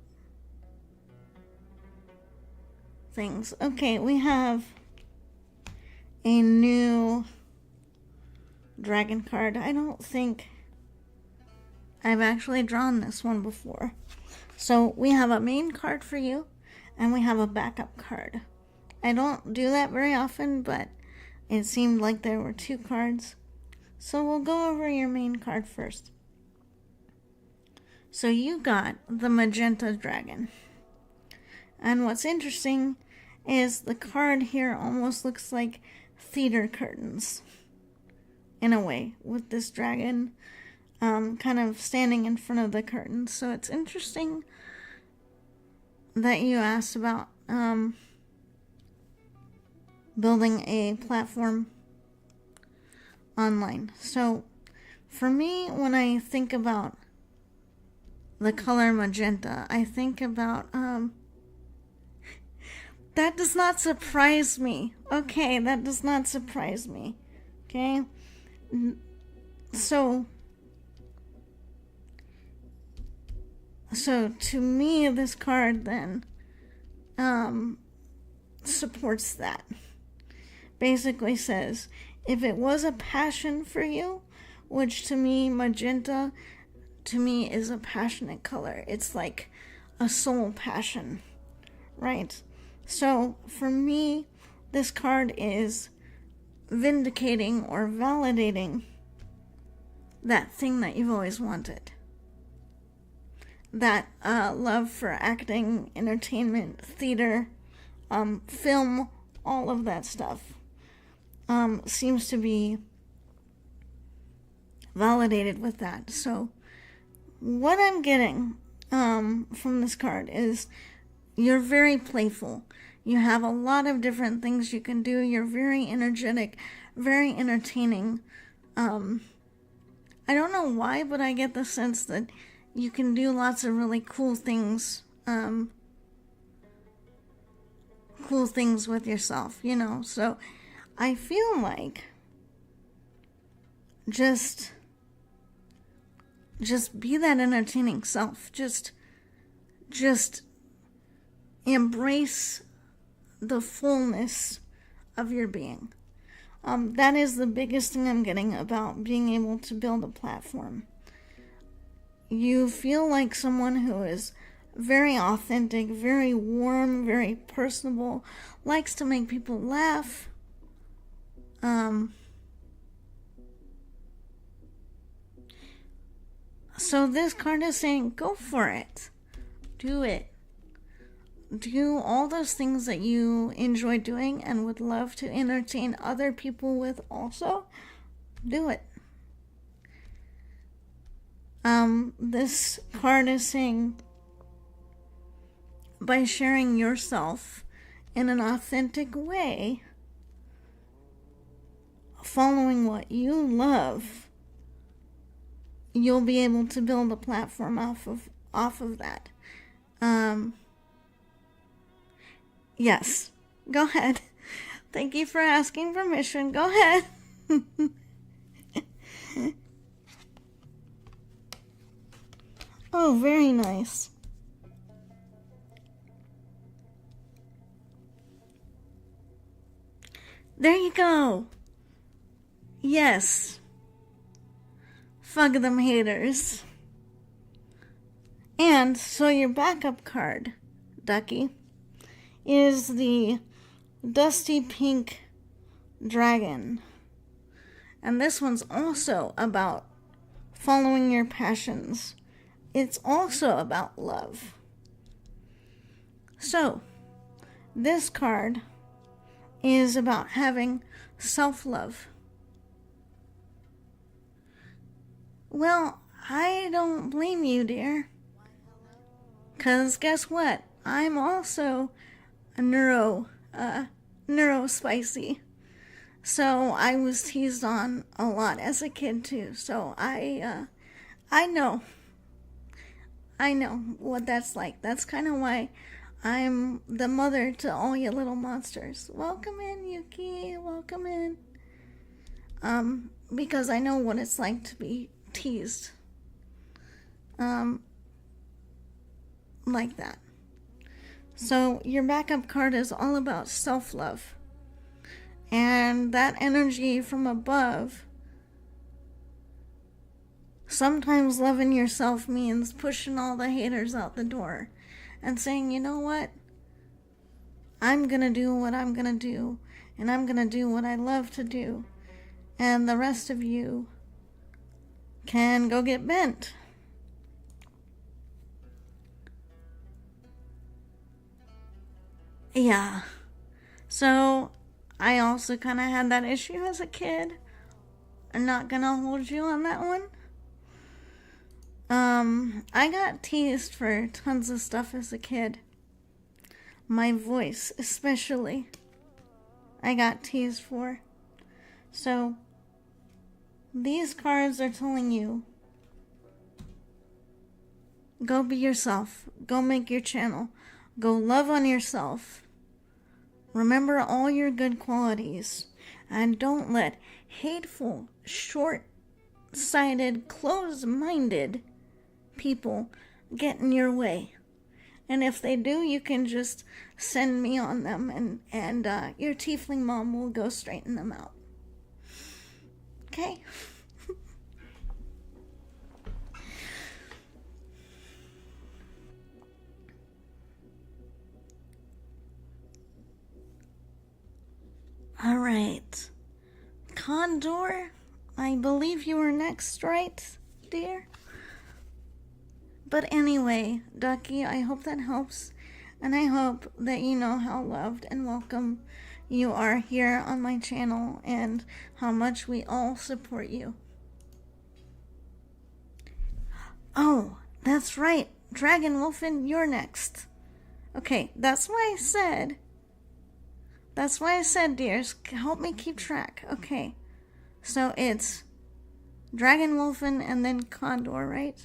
things. Okay, we have a new dragon card. I don't think I've actually drawn this one before. So we have a main card for you and we have a backup card. I don't do that very often, but it seemed like there were two cards. So we'll go over your main card first. So you got the magenta dragon. And what's interesting is the card here almost looks like theater curtains. In a way, with this dragon kind of standing in front of the curtains. So it's interesting that you asked about building a platform online. So for me, when I think about the color magenta, I think about that does not surprise me. Okay, that does not surprise me. Okay, so to me, this card then supports that. Basically says, if it was a passion for you, which to me, magenta, to me is a passionate color. It's like a soul passion, right? So for me, this card is vindicating or validating that thing that you've always wanted. That love for acting, entertainment, theater, film, all of that stuff seems to be validated with that. So what I'm getting from this card is you're very playful. You have a lot of different things you can do. You're very energetic, very entertaining. I don't know why, but I get the sense that you can do lots of really cool things with yourself, you know. So I feel like just be that entertaining self. Just embrace the fullness of your being. That is the biggest thing I'm getting about being able to build a platform. You feel like someone who is very authentic, very warm, very personable, likes to make people laugh. So this card is saying, go for it. Do it. Do all those things that you enjoy doing and would love to entertain other people with also. Do it. This card is saying, by sharing yourself in an authentic way, following what you love, you'll be able to build a platform off of that. Yes, go ahead. Thank you for asking permission. Go ahead. Oh, very nice. There you go. Yes. Fuck them haters. And so your backup card, Ducky, is the Dusty Pink Dragon. And this one's also about following your passions. It's also about love. So, this card is about having self-love. Well, I don't blame you, dear. 'Cause guess what? I'm also a neuro spicy. So I was teased on a lot as a kid too. So I know what that's like. That's kind of why I'm the mother to all you little monsters. Welcome in, Yuki. Welcome in. Because I know what it's like to be teased. Like that. So your backup card is all about self-love. And that energy from above, sometimes loving yourself means pushing all the haters out the door and saying, you know what? I'm going to do what I'm going to do, and I'm going to do what I love to do. And the rest of you can go get bent. Yeah. So I also kind of had that issue as a kid. I'm not going to hold you on that one. I got teased for tons of stuff as a kid. My voice, especially, I got teased for. So, these cards are telling you, go be yourself. Go make your channel. Go love on yourself. Remember all your good qualities. And don't let hateful, short-sighted, closed-minded people get in your way. And if they do, you can just send me on them, and your tiefling mom will go straighten them out. Okay? All right. Condor, I believe you were next, right, dear? But anyway, Ducky, I hope that helps. And I hope that you know how loved and welcome you are here on my channel and how much we all support you. Oh, that's right. Dragon Wolfen, you're next. Okay, that's why I said, dears, help me keep track. Okay, so it's Dragon Wolfen and then Condor, right?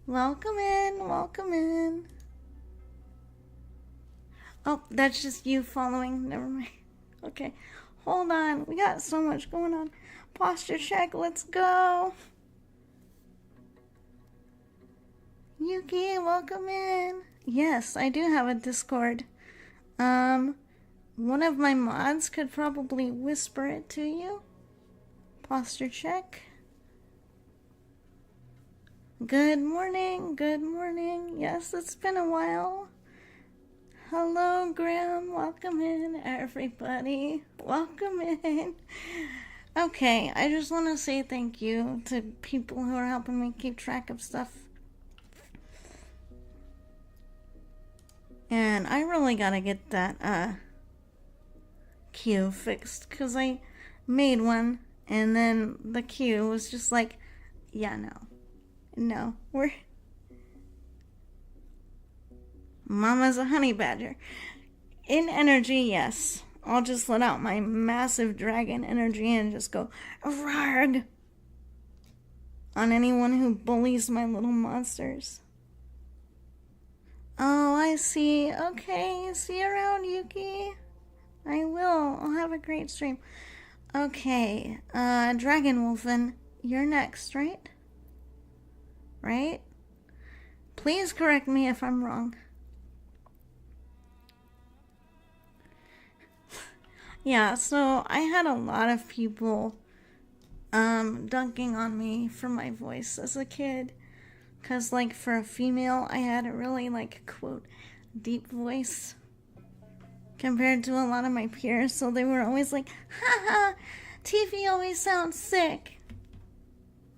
Welcome in, welcome in. Oh, that's just you following. Never mind. Okay, Hold on. We got so much going on. Posture check. Let's go. Yuki, welcome in. Yes, I do have a Discord. One of my mods could probably whisper it to you. Posture check. Good morning, good morning. Yes, it's been a while. Hello, Graham. Welcome in, everybody. Welcome in. Okay, I just want to say thank you to people who are helping me keep track of stuff. And I really gotta get that, queue fixed, because I made one, and then the queue was just like, yeah, no, we're... Mama's a honey badger. In energy, yes. I'll just let out my massive dragon energy and just go, "Rarg!" on anyone who bullies my little monsters. Oh, I see. Okay, see you around, Yuki. I will. I'll have a great stream. Okay, Dragon Wolfen, you're next, right? Right? Please correct me if I'm wrong. Yeah, so I had a lot of people dunking on me for my voice as a kid. Because, like, for a female, I had a really, like, quote, deep voice compared to a lot of my peers. So they were always like, haha, Tiffy always sounds sick.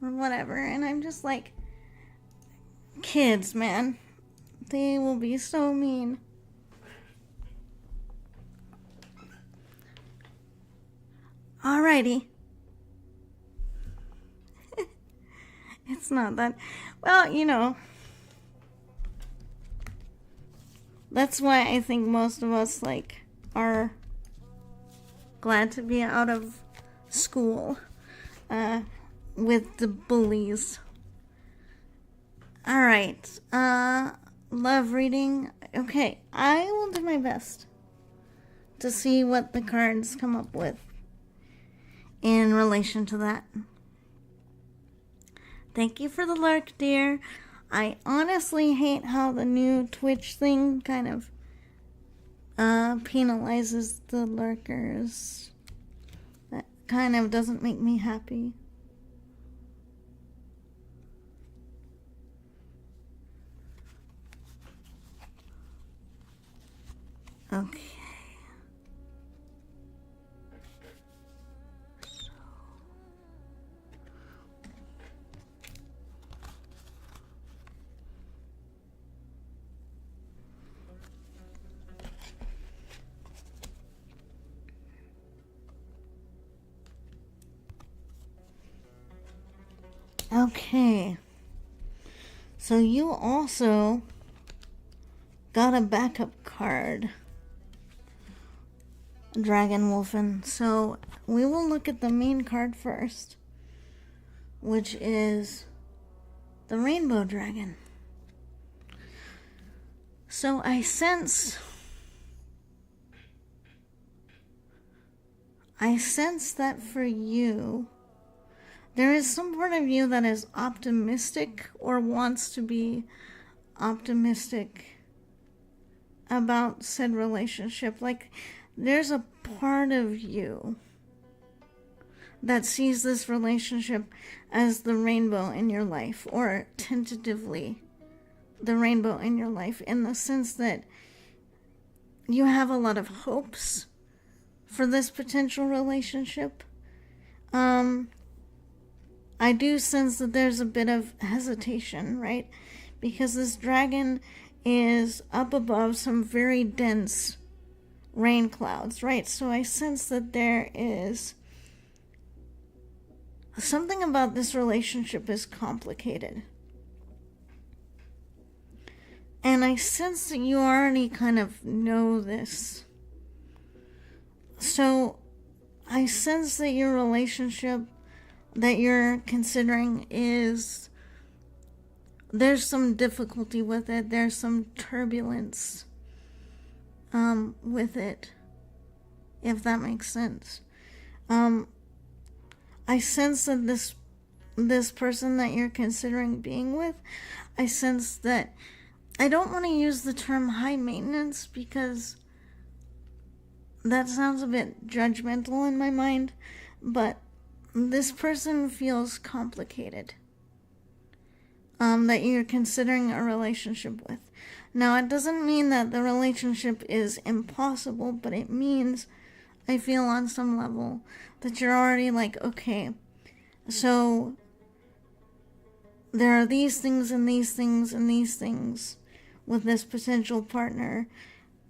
Or whatever. And I'm just like, kids, man. They will be so mean. Alrighty. It's not that... Well, you know... That's why I think most of us, like, are glad to be out of school. With the bullies. Alright. Love reading. Okay, I will do my best to see what the cards come up with in relation to that. Thank you for the lurk, dear. I honestly hate how the new Twitch thing kind of penalizes the lurkers. That kind of doesn't make me happy. Okay. Okay, so you also got a backup card, Dragon Wolfen. So we will look at the main card first, which is the Rainbow Dragon. So I sense that for you, there is some part of you that is optimistic or wants to be optimistic about said relationship. Like, there's a part of you that sees this relationship as the rainbow in your life, or tentatively the rainbow in your life, in the sense that you have a lot of hopes for this potential relationship. I do sense that there's a bit of hesitation, right? Because this dragon is up above some very dense rain clouds, right? So I sense that there is something about this relationship is complicated. And I sense that you already kind of know this. So I sense that your relationship that you're considering is, there's some difficulty with it. There's some turbulence with it, if that makes sense. I sense that this person that you're considering being with, I sense that, I don't want to use the term high maintenance because that sounds a bit judgmental in my mind, but this person feels complicated. That you're considering a relationship with. Now, it doesn't mean that the relationship is impossible, but it means, I feel on some level, that you're already like, okay, so there are these things and these things and these things with this potential partner.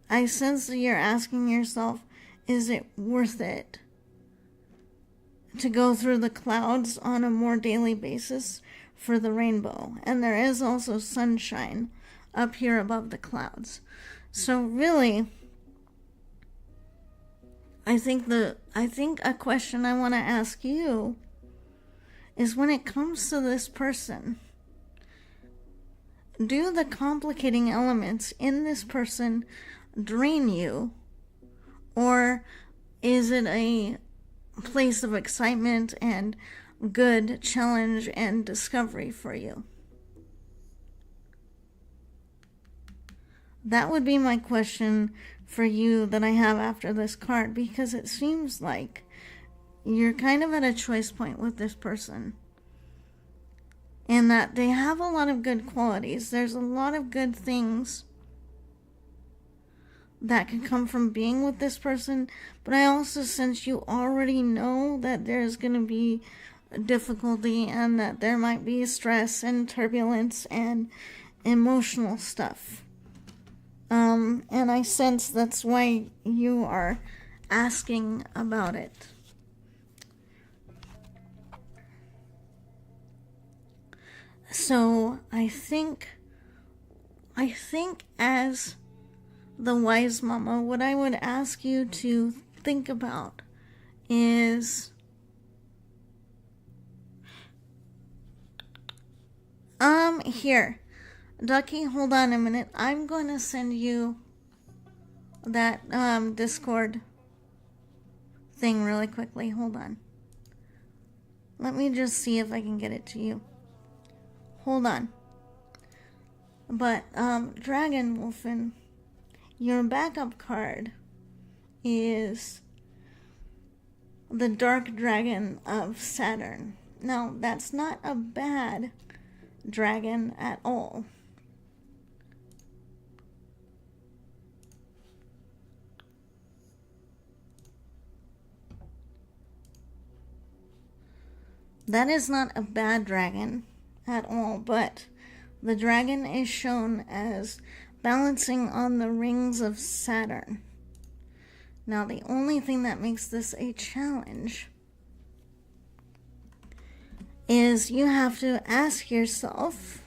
I sense that you're asking yourself, is it worth it to go through the clouds on a more daily basis for the rainbow? And there is also sunshine up here above the clouds. So really, I think a question I want to ask you is, when it comes to this person, do the complicating elements in this person drain you, or is it a place of excitement and good challenge and discovery for you? That would be my question for you that I have after this card, because it seems like you're kind of at a choice point with this person, and that they have a lot of good qualities. There's a lot of good things that can come from being with this person, but I also sense you already know that there's going to be difficulty and that there might be stress and turbulence and emotional stuff. And I sense that's why you are asking about it. So I think as the wise mama, what I would ask you to think about is, here, Ducky, hold on a minute. I'm going to send you that Discord thing really quickly. Hold on. Let me just see if I can get it to you. Hold on. But Dragon Wolfen, your backup card is the Dark Dragon of Saturn. Now, that's not a bad dragon at all. That is not a bad dragon at all, but the dragon is shown as balancing on the rings of Saturn. Now, the only thing that makes this a challenge is you have to ask yourself,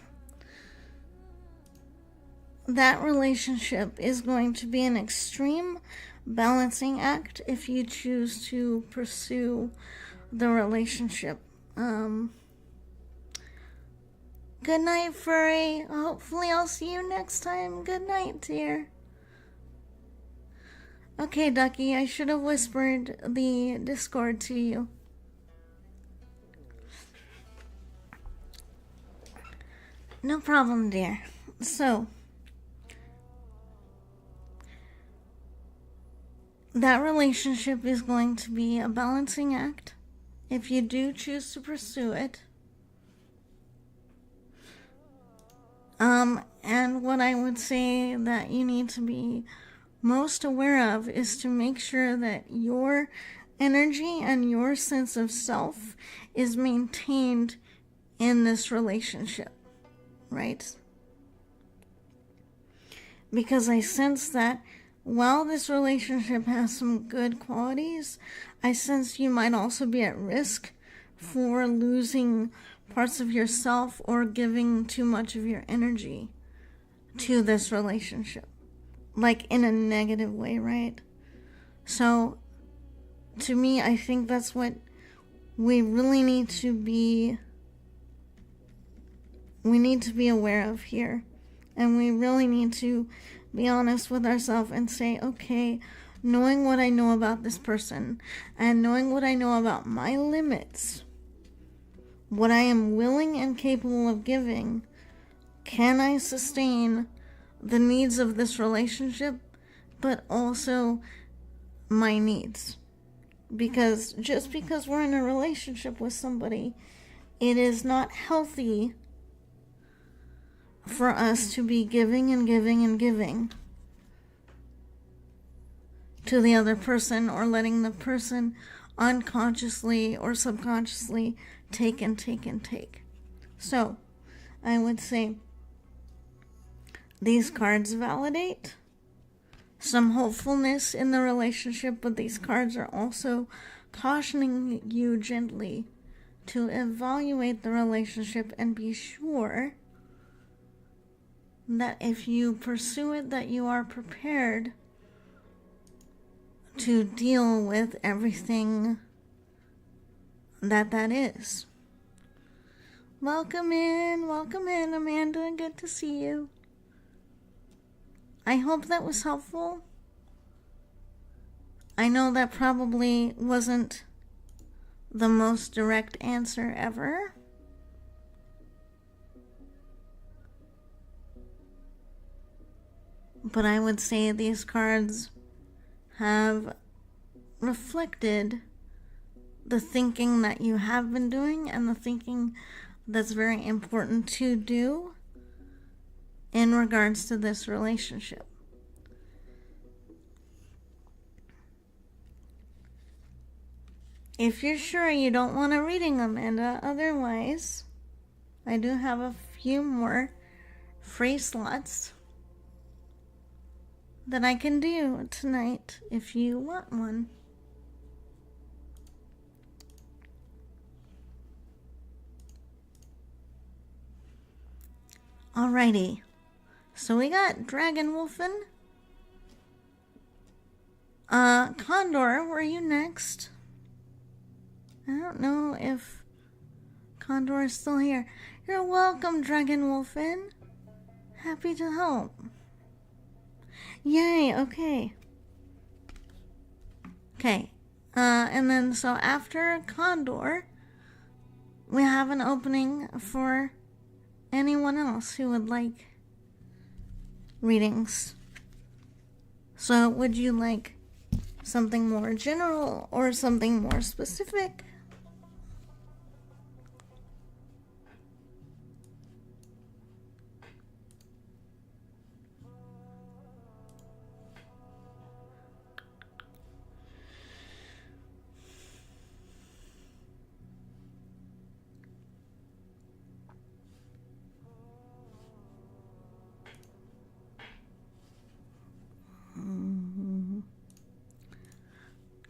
that relationship is going to be an extreme balancing act if you choose to pursue the relationship. Good night, Furry. Hopefully I'll see you next time. Good night, dear. Okay, Ducky, I should have whispered the Discord to you. No problem, dear. So, that relationship is going to be a balancing act if you do choose to pursue it. And what I would say that you need to be most aware of is to make sure that your energy and your sense of self is maintained in this relationship, right? Because I sense that while this relationship has some good qualities, I sense you might also be at risk for losing parts of yourself or giving too much of your energy to this relationship, like in a negative way, right? So to me, I think that's what we really need to be aware of here. And we really need to be honest with ourselves and say, okay, knowing what I know about this person and knowing what I know about my limits, what I am willing and capable of giving, can I sustain the needs of this relationship, but also my needs? Because just because we're in a relationship with somebody, it is not healthy for us to be giving and giving and giving to the other person, or letting the person unconsciously or subconsciously take and take and take. So, I would say these cards validate some hopefulness in the relationship, but these cards are also cautioning you gently to evaluate the relationship and be sure that if you pursue it, that you are prepared to deal with everything that is. Welcome in, Amanda. Good to see you. I hope that was helpful. I know that probably wasn't the most direct answer ever. But I would say these cards have reflected the thinking that you have been doing and the thinking that's very important to do in regards to this relationship. If you're sure you don't want a reading, Amanda, otherwise, I do have a few more free slots that I can do tonight if you want one. Alrighty, so we got Dragon Wolfen. Condor, were you next? I don't know if Condor is still here. You're welcome, Dragon Wolfen. Happy to help. Yay, okay. Okay, and then so after Condor, we have an opening for anyone else who would like readings. So would you like something more general or something more specific?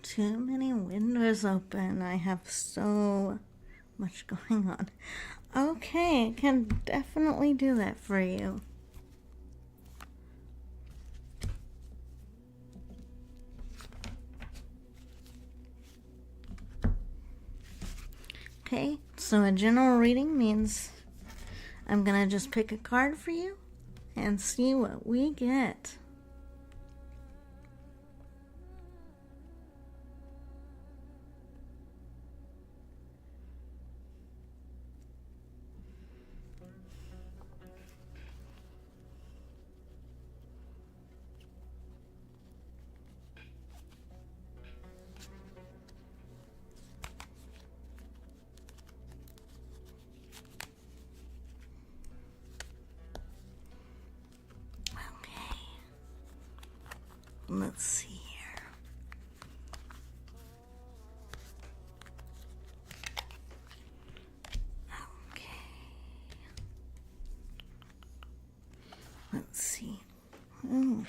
Too many windows open. I have so much going on. Okay, I can definitely do that for you. Okay, so a general reading means I'm gonna just pick a card for you and see what we get. Let's see here. Okay. Let's see. Ooh.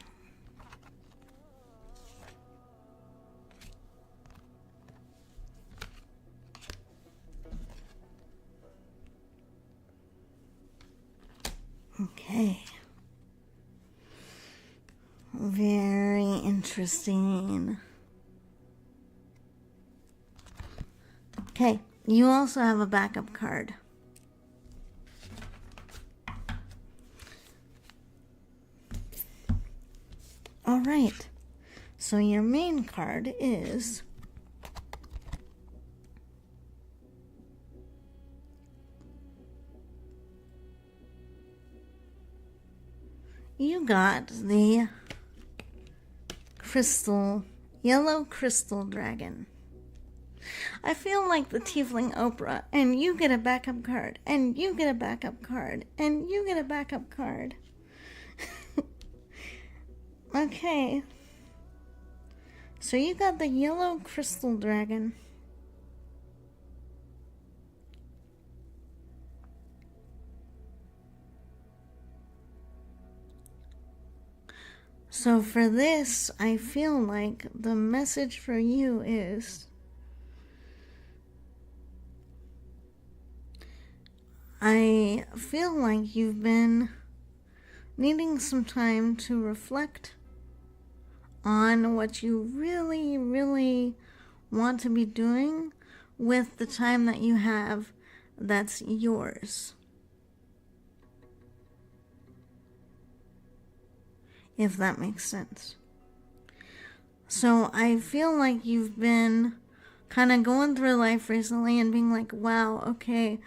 Okay. Very interesting. Okay, you also have a backup card. All right. So your main card is you got the yellow crystal dragon. I feel like the Tiefling Oprah, and you get a backup card, and you get a backup card, and you get a backup card. Okay. So you got the yellow crystal dragon. So for this, I feel like the message for you is I feel like you've been needing some time to reflect on what you really, really want to be doing with the time that you have that's yours. If that makes sense. So I feel like you've been kind of going through life recently and being like, wow, okay,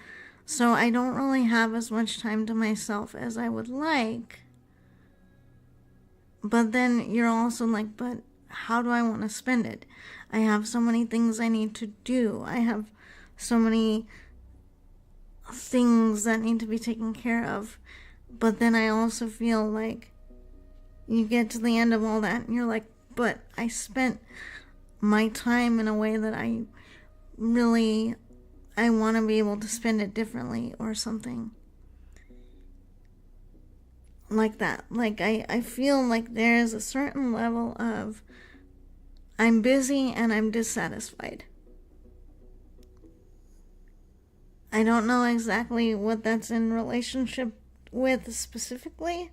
so I don't really have as much time to myself as I would like. But then you're also like, but how do I want to spend it? I have so many things I need to do. I have so many things that need to be taken care of. But then I also feel like you get to the end of all that and you're like, but I spent my time in a way that I want to be able to spend it differently or something like that. Like I feel like there's a certain level of I'm busy and I'm dissatisfied. I don't know exactly what that's in relationship with specifically.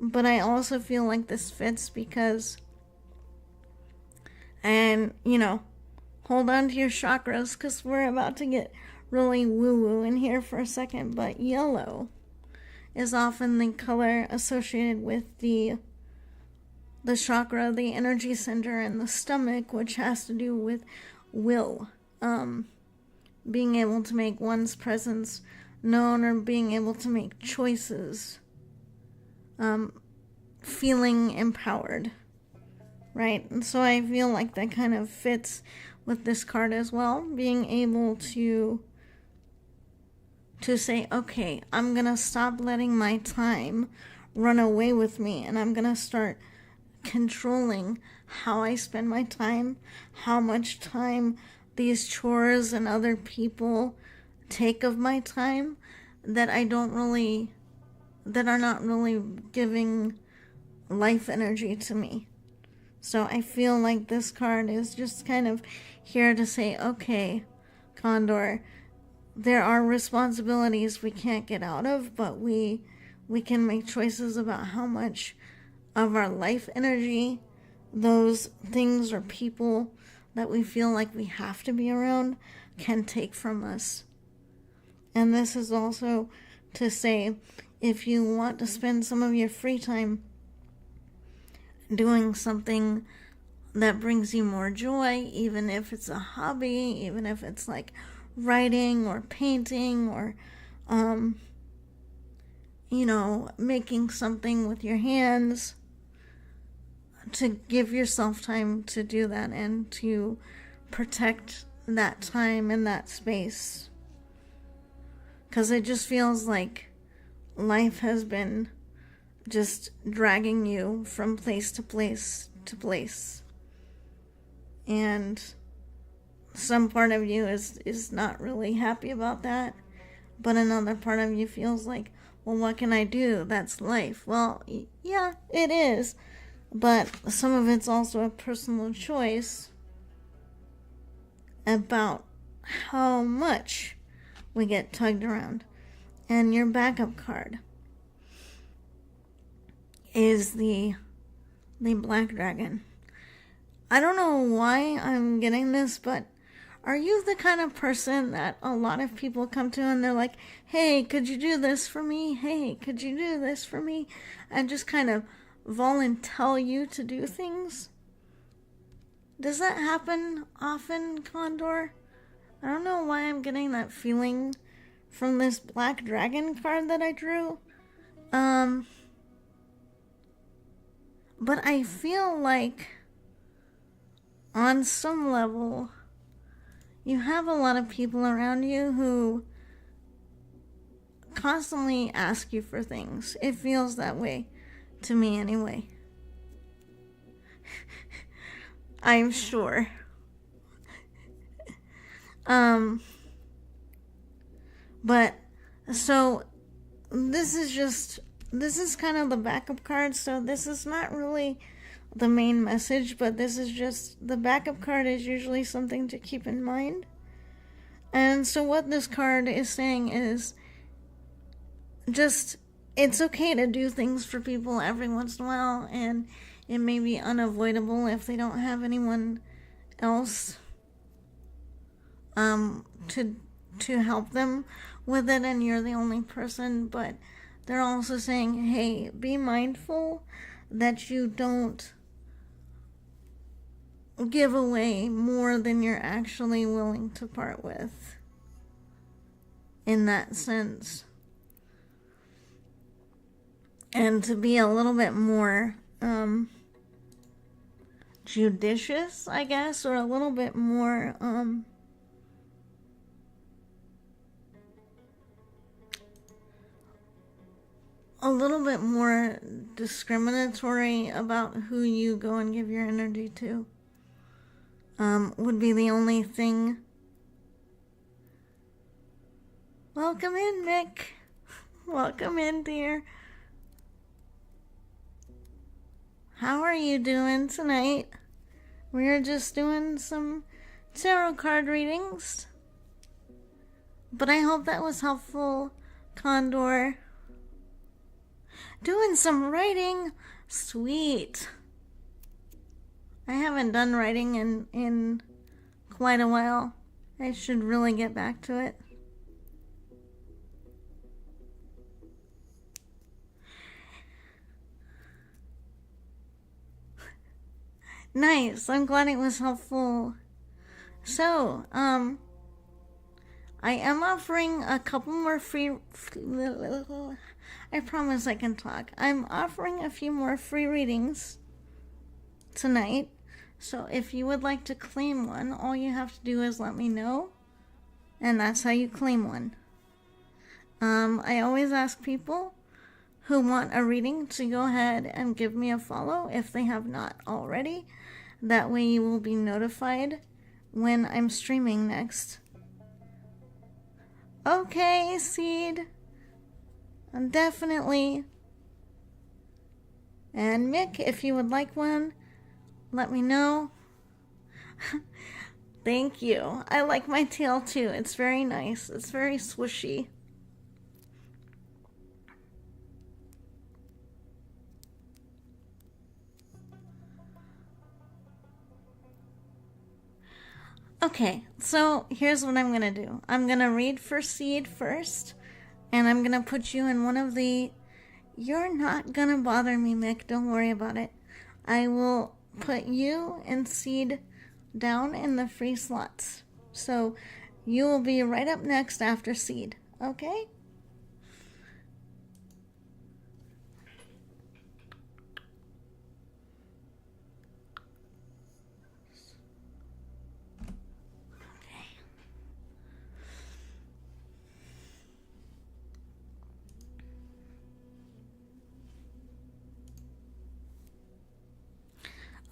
But I also feel like this fits because, and hold on to your chakras because we're about to get really woo-woo in here for a second, but yellow is often the color associated with the chakra, the energy center in the stomach, which has to do with will, being able to make one's presence known or being able to make choices, feeling empowered, right? And so I feel like that kind of fits with this card as well, being able to say, okay, I'm gonna stop letting my time run away with me, and I'm gonna start controlling how I spend my time, how much time these chores and other people take of my time that are not really giving life energy to me. So I feel like this card is just kind of here to say, okay, Condor, there are responsibilities we can't get out of, but we can make choices about how much of our life energy those things or people that we feel like we have to be around can take from us. And this is also to say, if you want to spend some of your free time doing something that brings you more joy, even if it's a hobby, even if it's like writing or painting or making something with your hands, to give yourself time to do that and to protect that time and that space, because it just feels like life has been just dragging you from place to place to place, and some part of you is not really happy about that, but another part of you feels like, well, what can I do? That's life. Well, yeah, it is, but some of it's also a personal choice about how much we get tugged around. And your backup card is the Black Dragon. I don't know why I'm getting this, but are you the kind of person that a lot of people come to and they're like, hey, could you do this for me? Hey, could you do this for me? And just kind of volunteer you to do things. Does that happen often, Condor? I don't know why I'm getting that feeling from this black dragon card that I drew. But I feel like on some level you have a lot of people around you who constantly ask you for things. It feels that way to me anyway. I'm sure. But so this is kind of the backup card, so this is not really the main message, but this is just the backup card is usually something to keep in mind. And so what this card is saying is just it's okay to do things for people every once in a while, and it may be unavoidable if they don't have anyone else to help them with it and you're the only person. But they're also saying, hey, be mindful that you don't give away more than you're actually willing to part with, in that sense. And to be a little bit more judicious, I guess, or a little bit more discriminatory about who you go and give your energy to, would be the only thing. Welcome in, Mick. Welcome in, dear. How are you doing tonight? We're just doing some tarot card readings. But I hope that was helpful, Condor. Doing some writing? Sweet. I haven't done writing in quite a while. I should really get back to it. Nice. I'm glad it was helpful. So, I am offering a couple more I promise I can talk. I'm offering a few more free readings tonight. So if you would like to claim one, all you have to do is let me know. And that's how you claim one. I always ask people who want a reading to go ahead and give me a follow if they have not already. That way you will be notified when I'm streaming next. Okay, Seed. Definitely. And Mick, if you would like one, let me know. Thank you. I like my tail too. It's very nice. It's very swooshy. Okay, so here's what I'm going to do. I'm going to read for Seed first, and I'm going to put you in one of the... You're not going to bother me, Mick. Don't worry about it. I will put you and Seed down in the free slots. So you will be right up next after Seed, okay?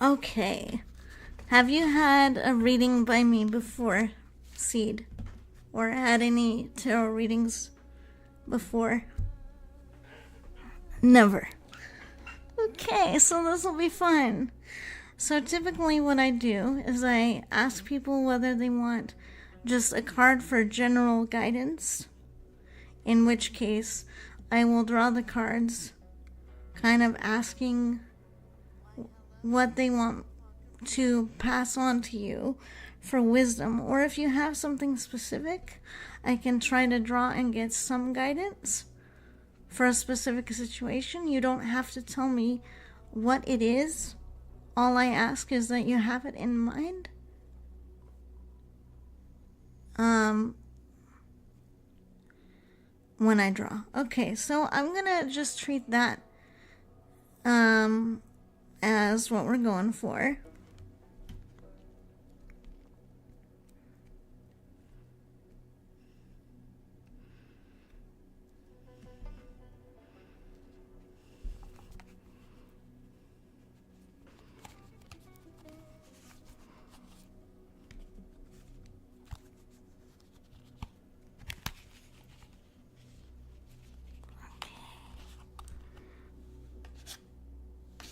Okay. Have you had a reading by me before, Seed? Or had any tarot readings before? Never. Okay, so this will be fun. So typically what I do is I ask people whether they want just a card for general guidance, in which case I will draw the cards, kind of asking what they want to pass on to you for wisdom. Or if you have something specific, I can try to draw and get some guidance for a specific situation. You don't have to tell me what it is. All I ask is that you have it in mind. When I draw. Okay, so I'm gonna just treat that as what we're going for.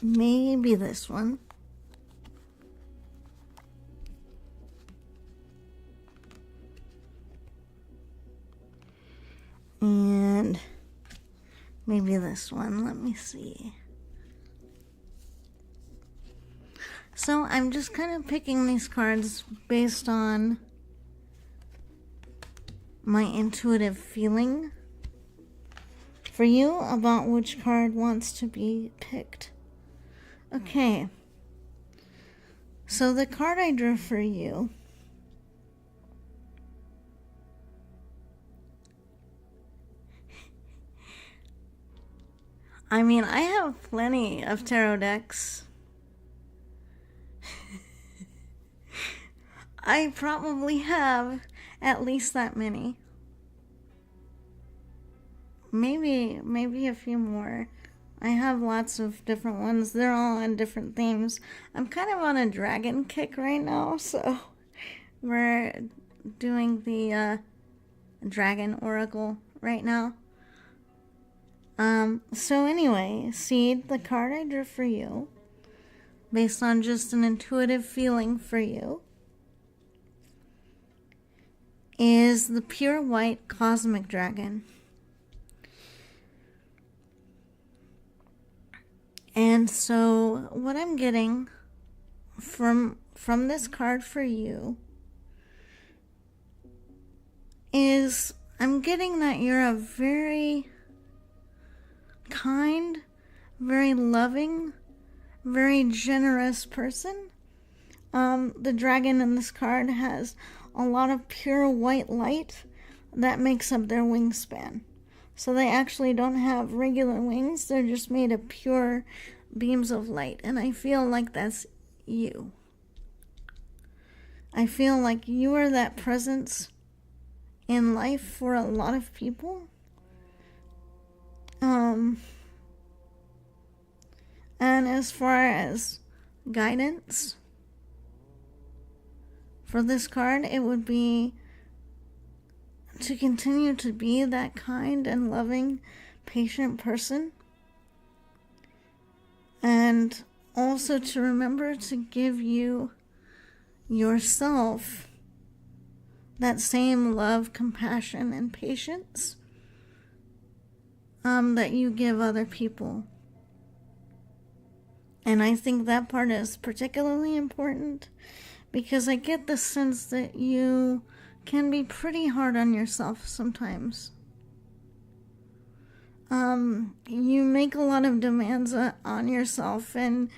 Maybe this one. And maybe this one. Let me see. So I'm just kind of picking these cards based on my intuitive feeling for you about which card wants to be picked. Okay, so the card I drew for you I mean, I have plenty of tarot decks. I probably have at least that many. Maybe a few more. I have lots of different ones. They're all on different themes. I'm kind of on a dragon kick right now, so we're doing the dragon oracle right now. So anyway, Seed, the card I drew for you, based on just an intuitive feeling for you, is the Pure White Cosmic Dragon. And so what I'm getting from this card for you is I'm getting that you're a very kind, very loving, very generous person. The dragon in this card has a lot of pure white light that makes up their wingspan. So they actually don't have regular wings. They're just made of pure beams of light. And I feel like that's you. I feel like you are that presence in life for a lot of people. And as far as guidance for this card, it would be to continue to be that kind and loving, patient person. And also to remember to give you yourself that same love, compassion, and patience that you give other people. And I think that part is particularly important because I get the sense that you can be pretty hard on yourself sometimes. You make a lot of demands on yourself, and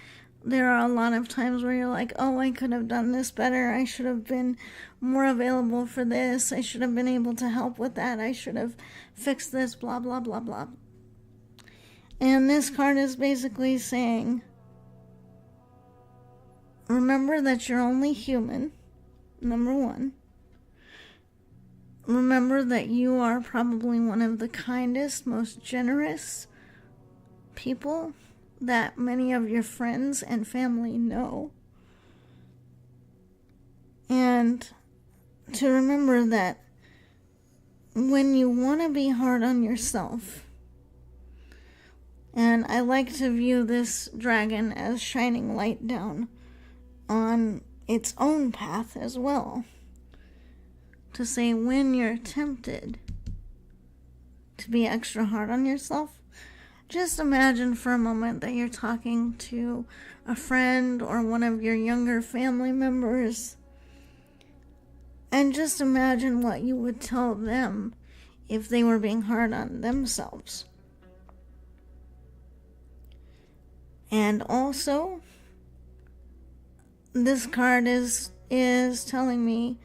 there are a lot of times where you're like, oh, I could have done this better. I should have been more available for this. I should have been able to help with that. I should have fixed this, blah, blah, blah, blah. And this card is basically saying, remember that you're only human, number one. Remember that you are probably one of the kindest, most generous people that many of your friends and family know. And to remember that when you want to be hard on yourself, and I like to view this dragon as shining light down on its own path as well. To say when you're tempted to be extra hard on yourself, just imagine for a moment that you're talking to a friend or one of your younger family members, and just imagine what you would tell them if they were being hard on themselves. And also, this card is telling me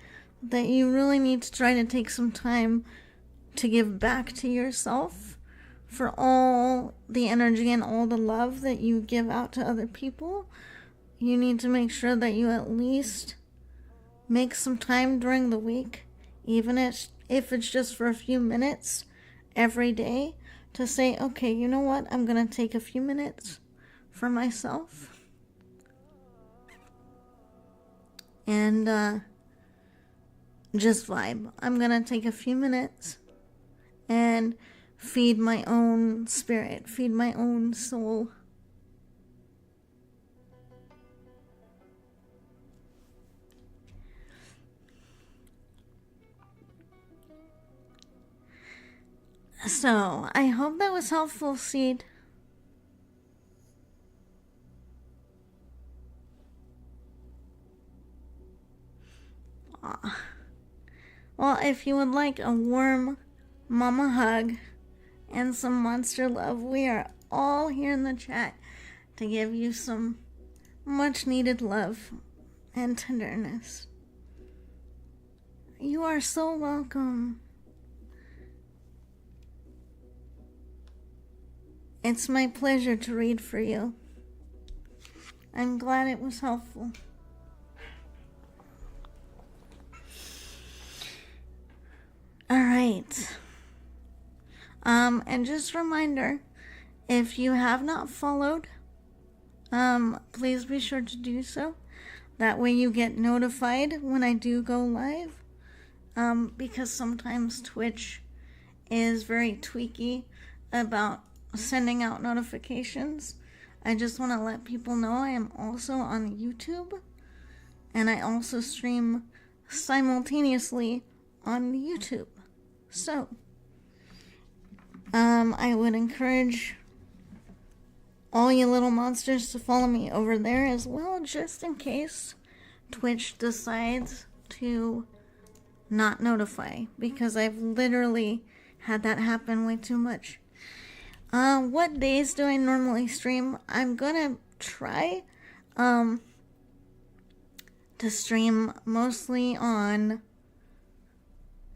that you really need to try to take some time to give back to yourself for all the energy and all the love that you give out to other people. You need to make sure that you at least make some time during the week, even if it's just for a few minutes every day, to say, okay, you know what, I'm going to take a few minutes for myself. And just vibe. I'm going to take a few minutes and feed my own spirit, feed my own soul. So, I hope that was helpful, Seed. Aww. Well, if you would like a warm mama hug and some monster love, we are all here in the chat to give you some much needed love and tenderness. You are so welcome. It's my pleasure to read for you. I'm glad it was helpful. All right. And just a reminder, if you have not followed, please be sure to do so. That way you get notified when I do go live. Because sometimes Twitch is very tweaky about sending out notifications. I just want to let people know I am also on YouTube. And I also stream simultaneously on YouTube. So, I would encourage all you little monsters to follow me over there as well, just in case Twitch decides to not notify, because I've literally had that happen way too much. What days do I normally stream? I'm gonna try to stream mostly on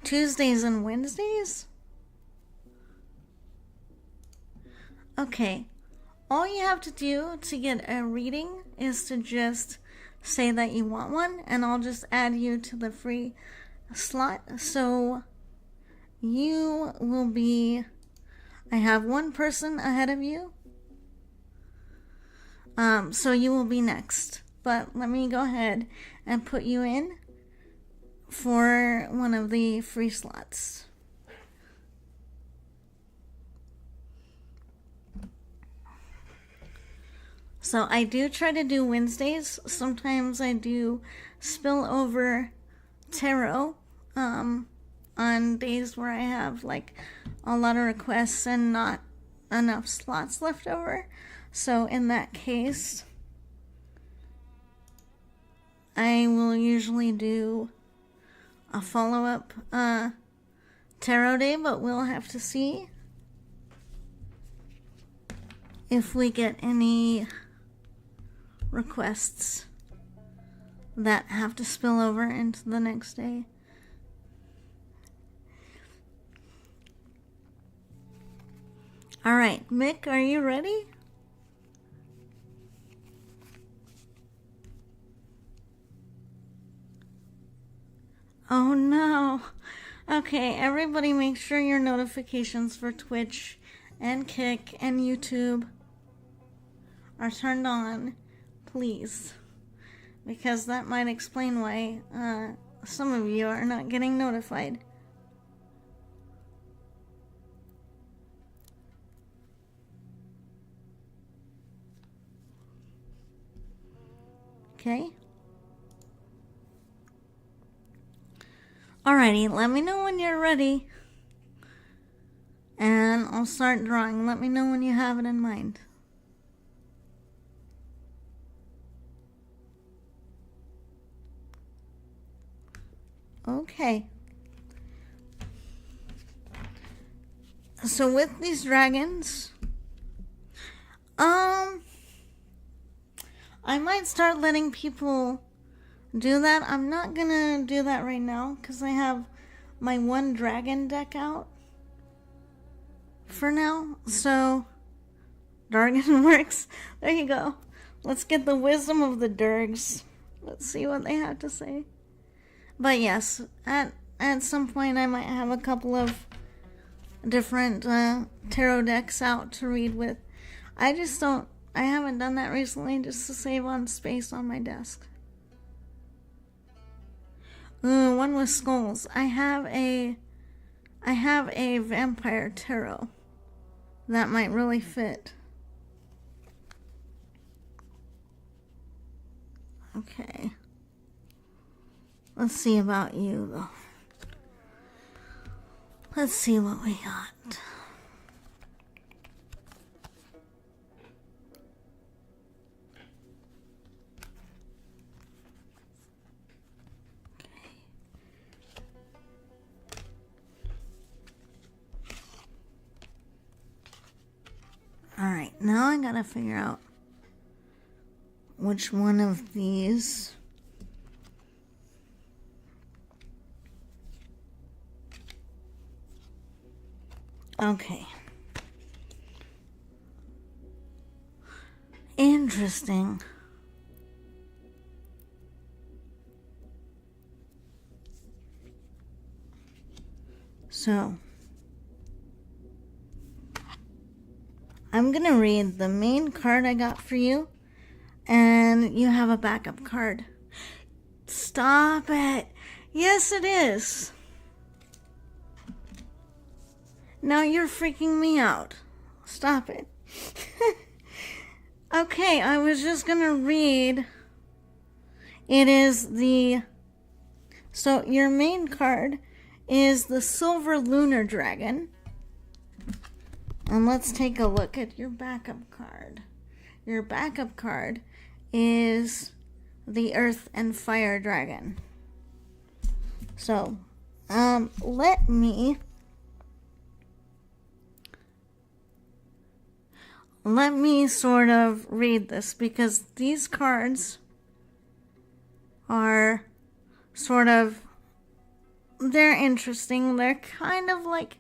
Tuesdays and Wednesdays. Okay, all you have to do to get a reading is to just say that you want one, and I'll just add you to the free slot. So you will be, I have one person ahead of you, so you will be next. But let me go ahead and put you in for one of the free slots. So I do try to do Wednesdays. Sometimes I do spill over tarot on days where I have like a lot of requests and not enough slots left over. So in that case, I will usually do a follow-up tarot day, but we'll have to see if we get any requests that have to spill over into the next day. All right, Mick, are you ready? Oh no. Okay, everybody make sure your notifications for Twitch and Kick and YouTube are turned on, please. Because that might explain why some of you are not getting notified. Okay? Alrighty, let me know when you're ready. And I'll start drawing. Let me know when you have it in mind. Okay. So with these dragons, I might start letting people do that. I'm not gonna do that right now because I have my one dragon deck out for now. So, Dargan works. There you go. Let's get the wisdom of the Durgs. Let's see what they have to say. But yes, at some point I might have a couple of different tarot decks out to read with. I haven't done that recently just to save on space on my desk. Ooh, one with skulls. I have a vampire tarot that might really fit. Okay. Let's see about you, though. Let's see what we got. Alright, now I gotta figure out which one of these okay. Interesting. So I'm gonna read the main card I got for you, and you have a backup card. Stop it. Yes, it is. Now you're freaking me out. Stop it. Okay, I was just gonna read. It is so your main card is the Silver Lunar Dragon. And let's take a look at your backup card. Your backup card is the Earth and Fire Dragon. So, let me sort of read this, because these cards are sort of, they're interesting. They're kind of like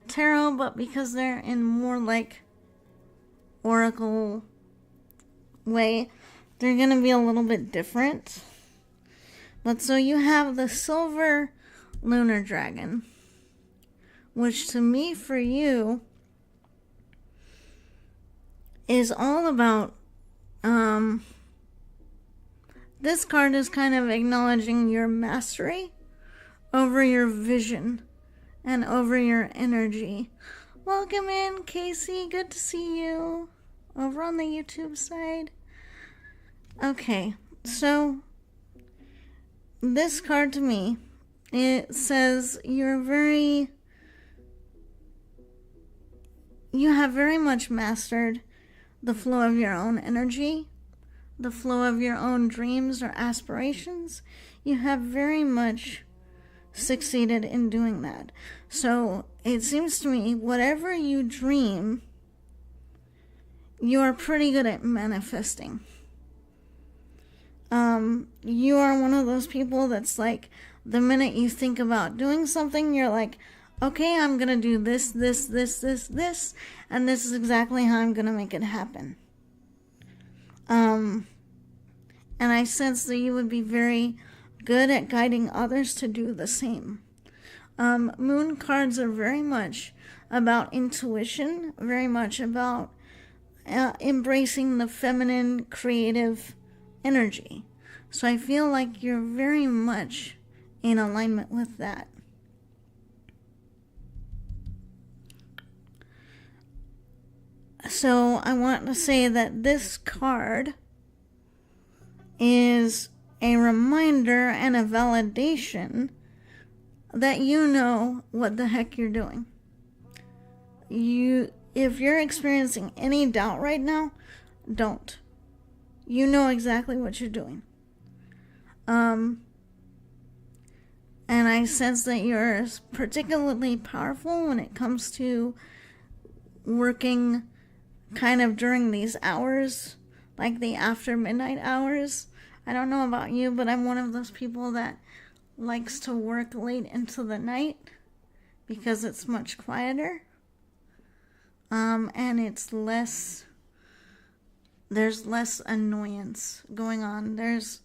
tarot, but because they're in more like oracle way, they're gonna be a little bit different. But so you have the Silver Lunar Dragon, which to me, for you, is all about, this card is kind of acknowledging your mastery over your vision and over your energy. Welcome in, Casey. Good to see you over on the YouTube side. Okay, so this card to me, it says you have very much mastered the flow of your own energy, the flow of your own dreams or aspirations. You have very much succeeded in doing that. So it seems to me, whatever you dream, you're pretty good at manifesting. You are one of those people that's like, the minute you think about doing something, you're like, okay, I'm gonna do this, and this is exactly how I'm gonna make it happen. And I sense that you would be very good at guiding others to do the same. Moon cards are very much about intuition, very much about embracing the feminine, creative energy. So I feel like you're very much in alignment with that. So I want to say that this card is a reminder and a validation that you know what the heck you're doing. If you're experiencing any doubt right now, don't. You know exactly what you're doing. And I sense that you're particularly powerful when it comes to working kind of during these hours, like the after midnight hours. I don't know about you, but I'm one of those people that likes to work late into the night because it's much quieter. And it's there's less annoyance going on. There's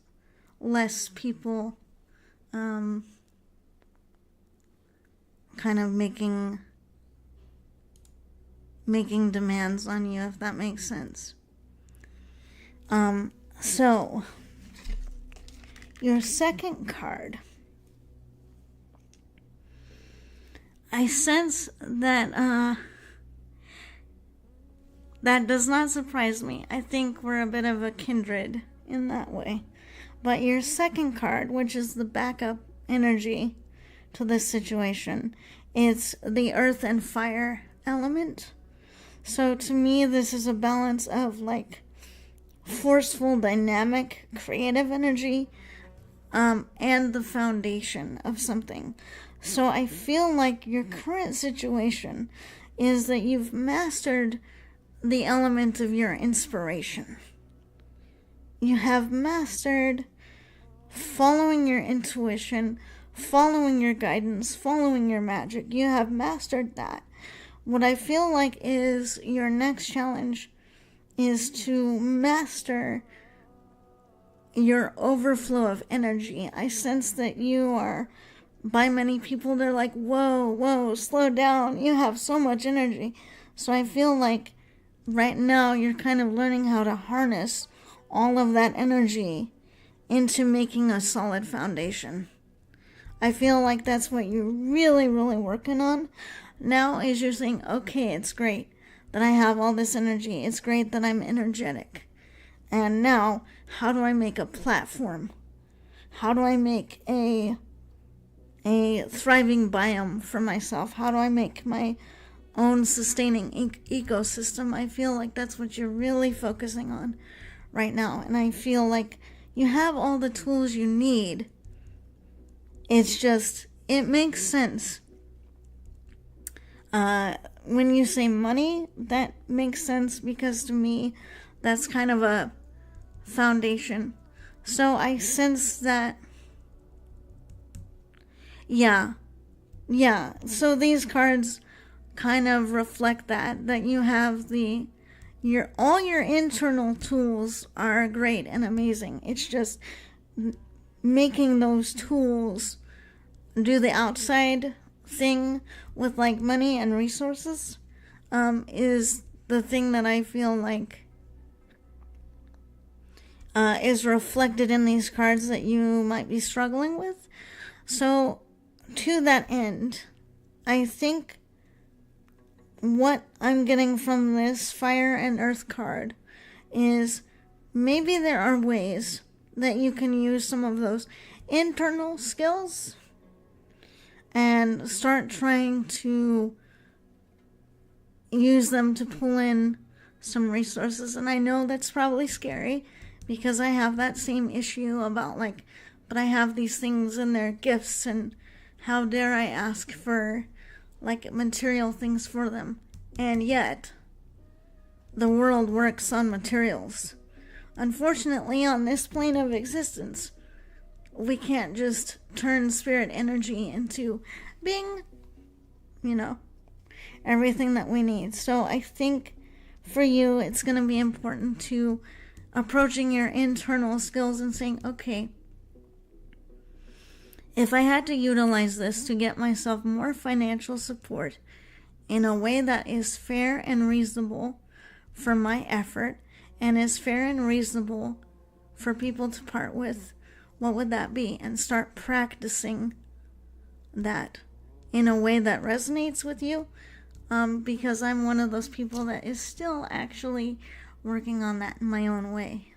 less people kind of making demands on you, if that makes sense. So your second card, I sense that that does not surprise me. I think we're a bit of a kindred in that way. But your second card, which is the backup energy to this situation, it's the earth and fire element. So to me, this is a balance of like forceful, dynamic, creative energy, and the foundation of something. So I feel like your current situation is that you've mastered the element of your inspiration. You have mastered following your intuition, following your guidance, following your magic. You have mastered that. What I feel like is your next challenge is to master your overflow of energy. I sense that you are, by many people, they're like, whoa, slow down. You have so much energy. So I feel like right now you're kind of learning how to harness all of that energy into making a solid foundation. I feel like that's what you're really, really working on now, is you're saying, okay, it's great that I have all this energy. It's great that I'm energetic. And now, how do I make a platform? How do I make a thriving biome for myself? How do I make my own sustaining ecosystem? I feel like that's what you're really focusing on right now. And I feel like you have all the tools you need. It's just, it makes sense. When you say money, that makes sense because to me, that's kind of a foundation. So I sense that, yeah. So these cards kind of reflect that you have all your internal tools are great and amazing. It's just making those tools do the outside thing with like money and resources is the thing that I feel like is reflected in these cards that you might be struggling with. So to that end, I think what I'm getting from this fire and earth card is maybe there are ways that you can use some of those internal skills and start trying to use them to pull in some resources. And I know that's probably scary because I have that same issue about like, but I have these things and they're gifts, and how dare I ask for like material things for them? And yet the world works on materials. Unfortunately, on this plane of existence, we can't just turn spirit energy into being, everything that we need. So I think for you, it's going to be important to approaching your internal skills and saying, okay, if I had to utilize this to get myself more financial support in a way that is fair and reasonable for my effort and is fair and reasonable for people to part with, what would that be? And start practicing that in a way that resonates with you, because I'm one of those people that is still actually working on that in my own way.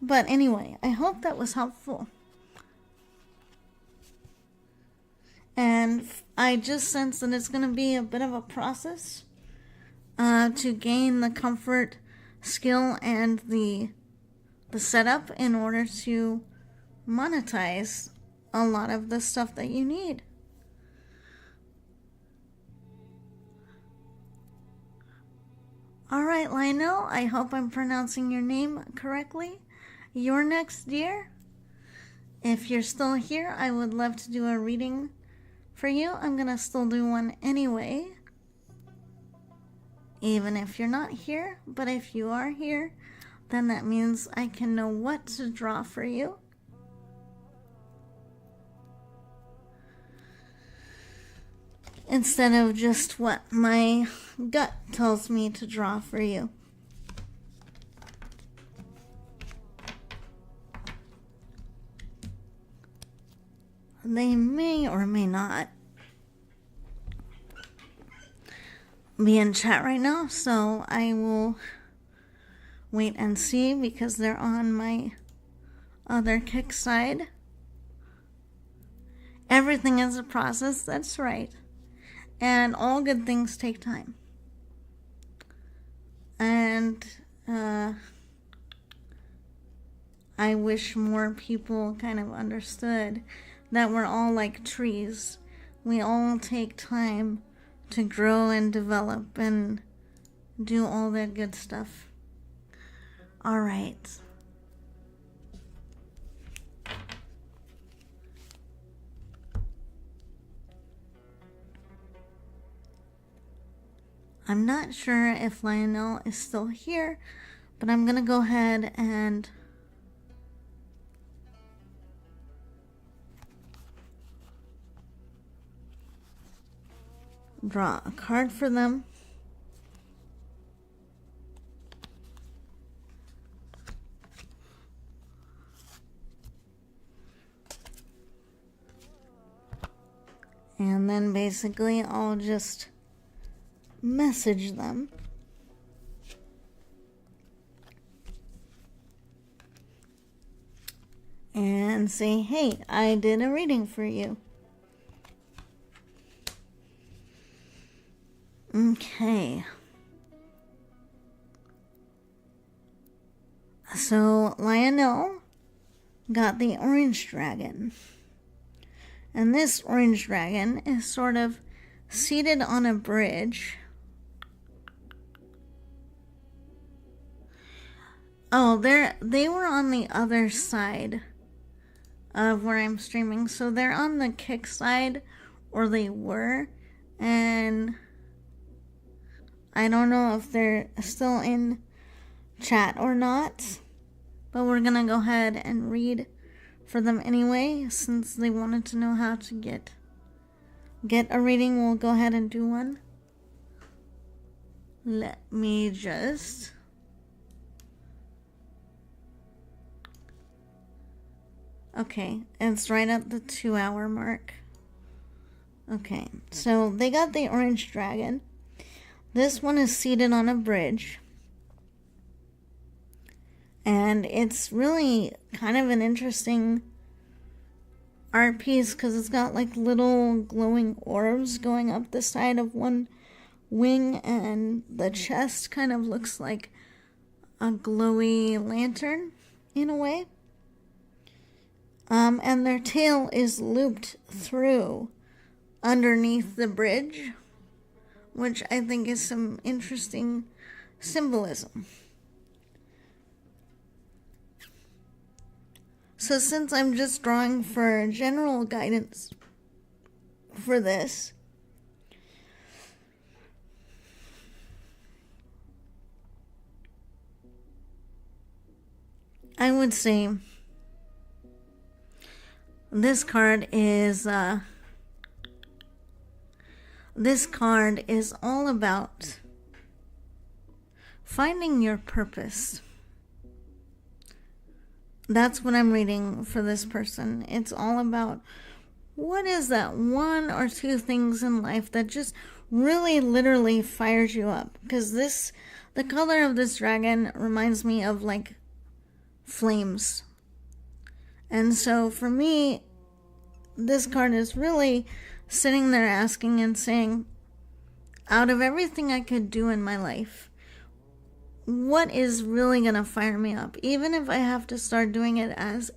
But anyway, I hope that was helpful. And I just sense that it's going to be a bit of a process to gain the comfort, skill, and the setup in order to monetize a lot of the stuff that you need. All right, Lionel, I hope I'm pronouncing your name correctly. You're next, dear. If you're still here, I would love to do a reading for you. I'm going to still do one anyway, even if you're not here. But if you are here, then that means I can know what to draw for you. Instead of just what my gut tells me to draw for you. They may or may not be in chat right now, so I will wait and see because they're on my other Kik side. Everything is a process, that's right. And all good things take time. And I wish more people kind of understood that we're all like trees. We all take time to grow and develop and do all that good stuff. All right. I'm not sure if Lionel is still here, but I'm going to go ahead and draw a card for them. And then basically I'll just message them and say, hey, I did a reading for you. Okay. So Lionel got the orange dragon. And this orange dragon is sort of seated on a bridge. Oh, they were on the other side of where I'm streaming. So they're on the Kik side, or they were. And I don't know if they're still in chat or not. But we're going to go ahead and read for them anyway, since they wanted to know how to get a reading. We'll go ahead and do one. Let me just... Okay, it's right at the 2-hour mark. Okay, so they got the orange dragon. This one is seated on a bridge. And it's really kind of an interesting art piece because it's got like little glowing orbs going up the side of one wing, and the chest kind of looks like a glowy lantern in a way. And their tail is looped through underneath the bridge, which I think is some interesting symbolism. So since I'm just drawing for general guidance for this, I would say this card is all about finding your purpose. That's what I'm reading for this person. It's all about what is that one or two things in life that just really literally fires you up. Because the color of this dragon reminds me of like flames. And so for me, this card is really sitting there asking and saying, out of everything I could do in my life, what is really going to fire me up? Even if I have to start doing it as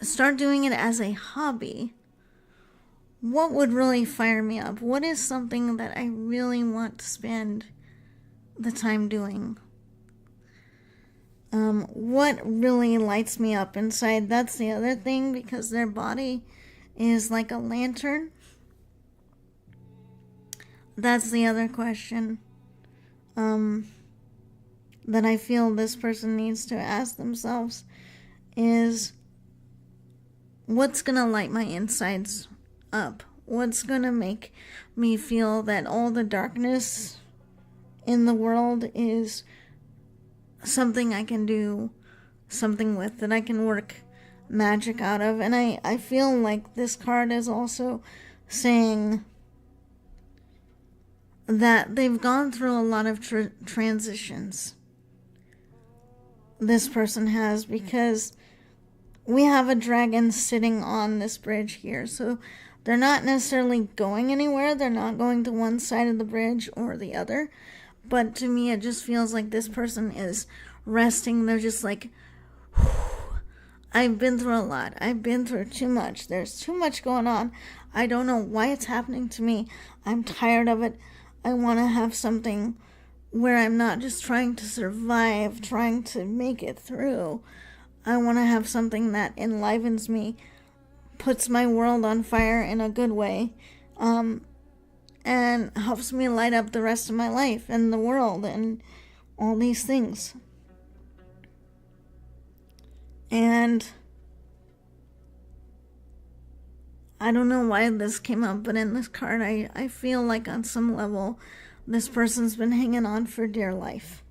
start doing it as a hobby, what would really fire me up? What is something that I really want to spend the time doing? What really lights me up inside? That's the other thing, because their body is like a lantern. That's the other question that I feel this person needs to ask themselves is, what's going to light my insides up? What's going to make me feel that all the darkness in the world is something I can do something with, that I can work magic out of? And I feel like this card is also saying that they've gone through a lot of transitions. This person has, because we have a dragon sitting on this bridge here. So they're not necessarily going anywhere. They're not going to one side of the bridge or the other. But to me, it just feels like this person is resting. They're just like, I've been through a lot. I've been through too much. There's too much going on. I don't know why it's happening to me. I'm tired of it. I want to have something where I'm not just trying to survive, trying to make it through. I want to have something that enlivens me, puts my world on fire in a good way, and helps me light up the rest of my life and the world and all these things. And I don't know why this came up, but in this card, I feel like on some level, this person's been hanging on for dear life.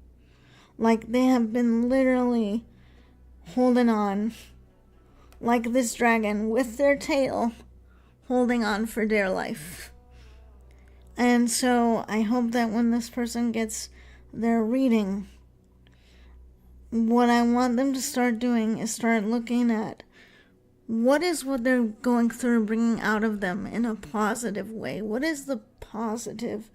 Like they have been literally holding on, like this dragon with their tail, holding on for dear life. And so I hope that when this person gets their reading, what I want them to start doing is start looking at what they're going through, bringing out of them in a positive way. What is the positive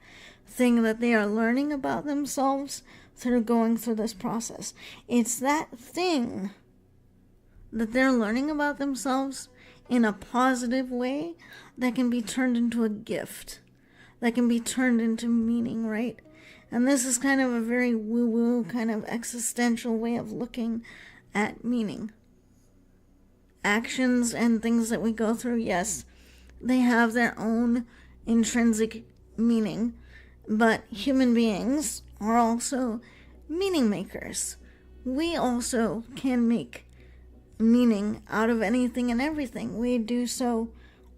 thing that they are learning about themselves through going through this process? It's that thing that they're learning about themselves in a positive way that can be turned into a gift, that can be turned into meaning, right? And this is kind of a very woo-woo, kind of existential way of looking at meaning. Actions and things that we go through, yes, they have their own intrinsic meaning, but human beings are also meaning makers. We also can make meaning out of anything and everything. We do so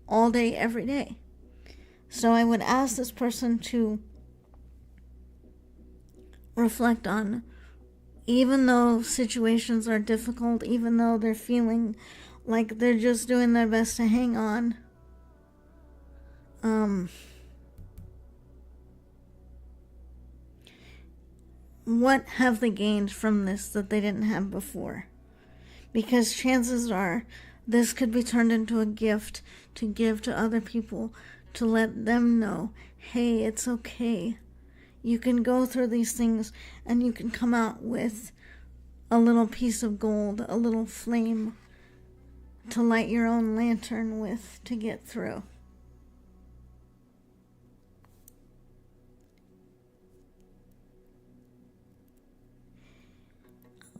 all day, every day. So I would ask this person to reflect on, even though situations are difficult, even though they're feeling like they're just doing their best to hang on, what have they gained from this that they didn't have before? Because chances are this could be turned into a gift to give to other people, to let them know, hey, it's okay. You can go through these things and you can come out with a little piece of gold, a little flame to light your own lantern with to get through.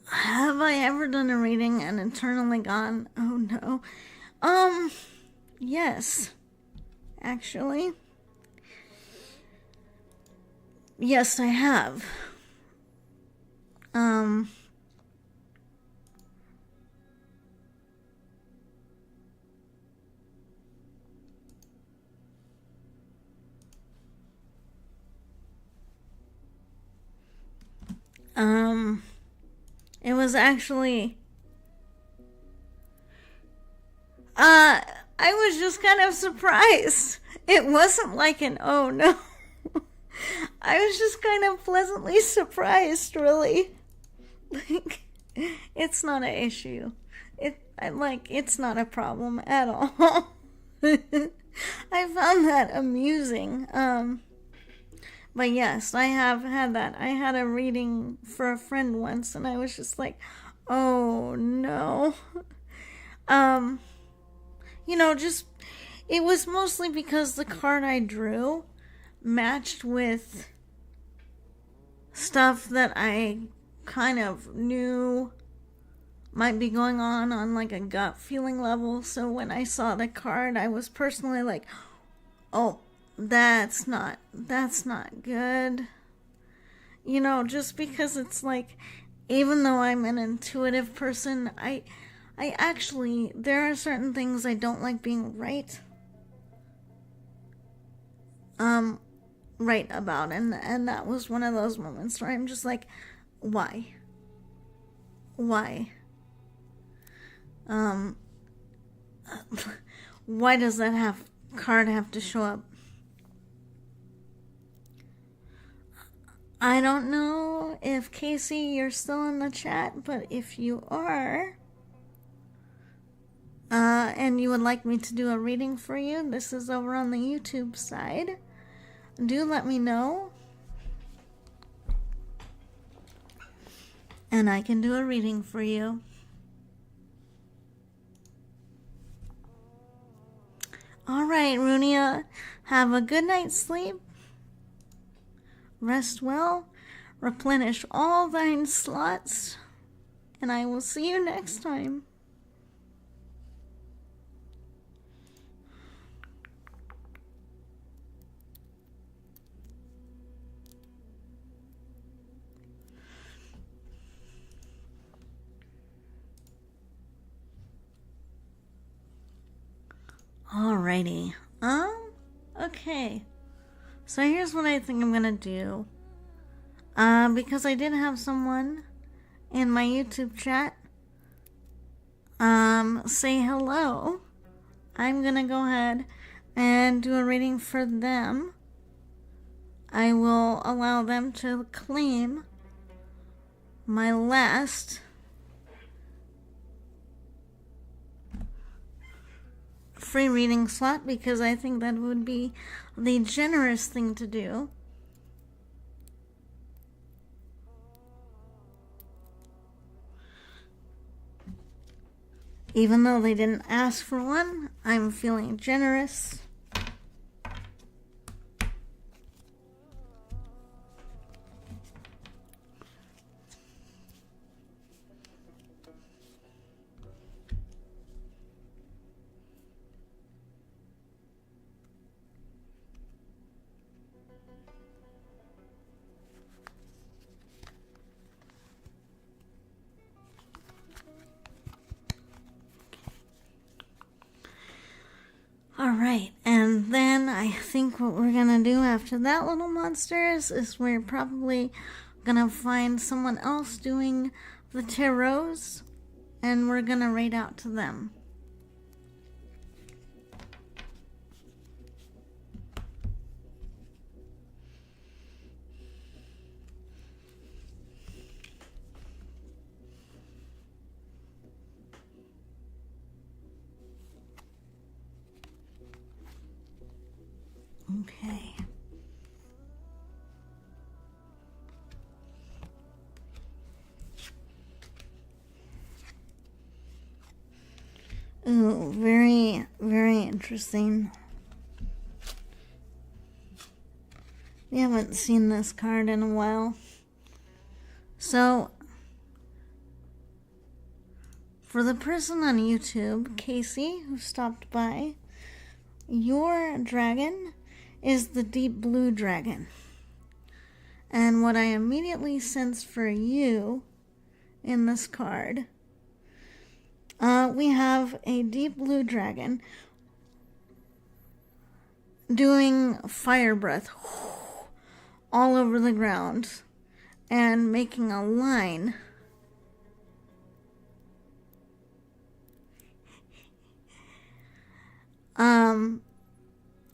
Have I ever done a reading and internally gone, oh no? Yes. Actually. Yes, I have. It was actually, I was just kind of surprised. It wasn't like an, oh no. I was just kind of pleasantly surprised, really. Like, it's not an issue. It's not a problem at all. I found that amusing. But yes, I have had that. I had a reading for a friend once, and I was just like, oh no. Just It was mostly because the card I drew matched with stuff that I kind of knew might be going on like a gut feeling level. So when I saw the card, I was personally like, oh, that's not good. You know, just because it's like, even though I'm an intuitive person, I actually, there are certain things I don't like being right about, and that was one of those moments where I'm just like, why why does that card have to show up? I don't know if Casey, you're still in the chat, but if you are, and you would like me to do a reading for you, this is over on the YouTube side, do let me know, and I can do a reading for you. All right, Runia, have a good night's sleep. Rest well, replenish all thine slots, and I will see you next time. Alrighty. Okay. So here's what I think I'm gonna do. Because I did have someone in my YouTube chat say hello, I'm gonna go ahead and do a reading for them. I will allow them to claim my last free reading slot, because I think that would be the generous thing to do. Even though they didn't ask for one, I'm feeling generous. Alright, and then I think what we're gonna do after that, little monsters, is we're probably gonna find someone else doing the tarots, and we're gonna read out to them. Okay. Ooh, very, very interesting. We haven't seen this card in a while. So, for the person on YouTube, Casey, who stopped by, your dragon is the deep blue dragon. And what I immediately sense for you in this card, we have a deep blue dragon doing fire breath all over the ground and making a line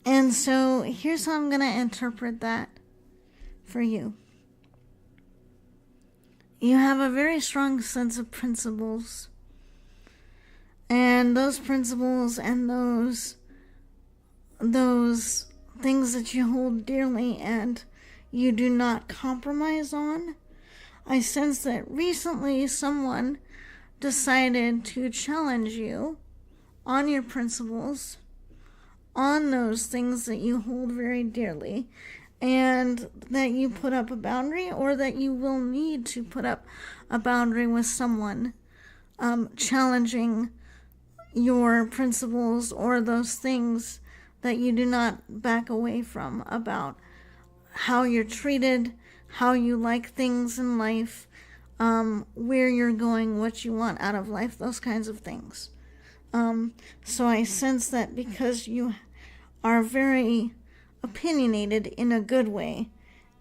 and so here's how I'm going to interpret that for you. You have a very strong sense of principles, and those principles and those things that you hold dearly and you do not compromise on. I sense that recently someone decided to challenge you on your principles, on those things that you hold very dearly, and that you put up a boundary, or that you will need to put up a boundary with someone challenging your principles, or those things that you do not back away from about how you're treated, how you like things in life, where you're going, what you want out of life, those kinds of things. So I sense that because you are very opinionated in a good way,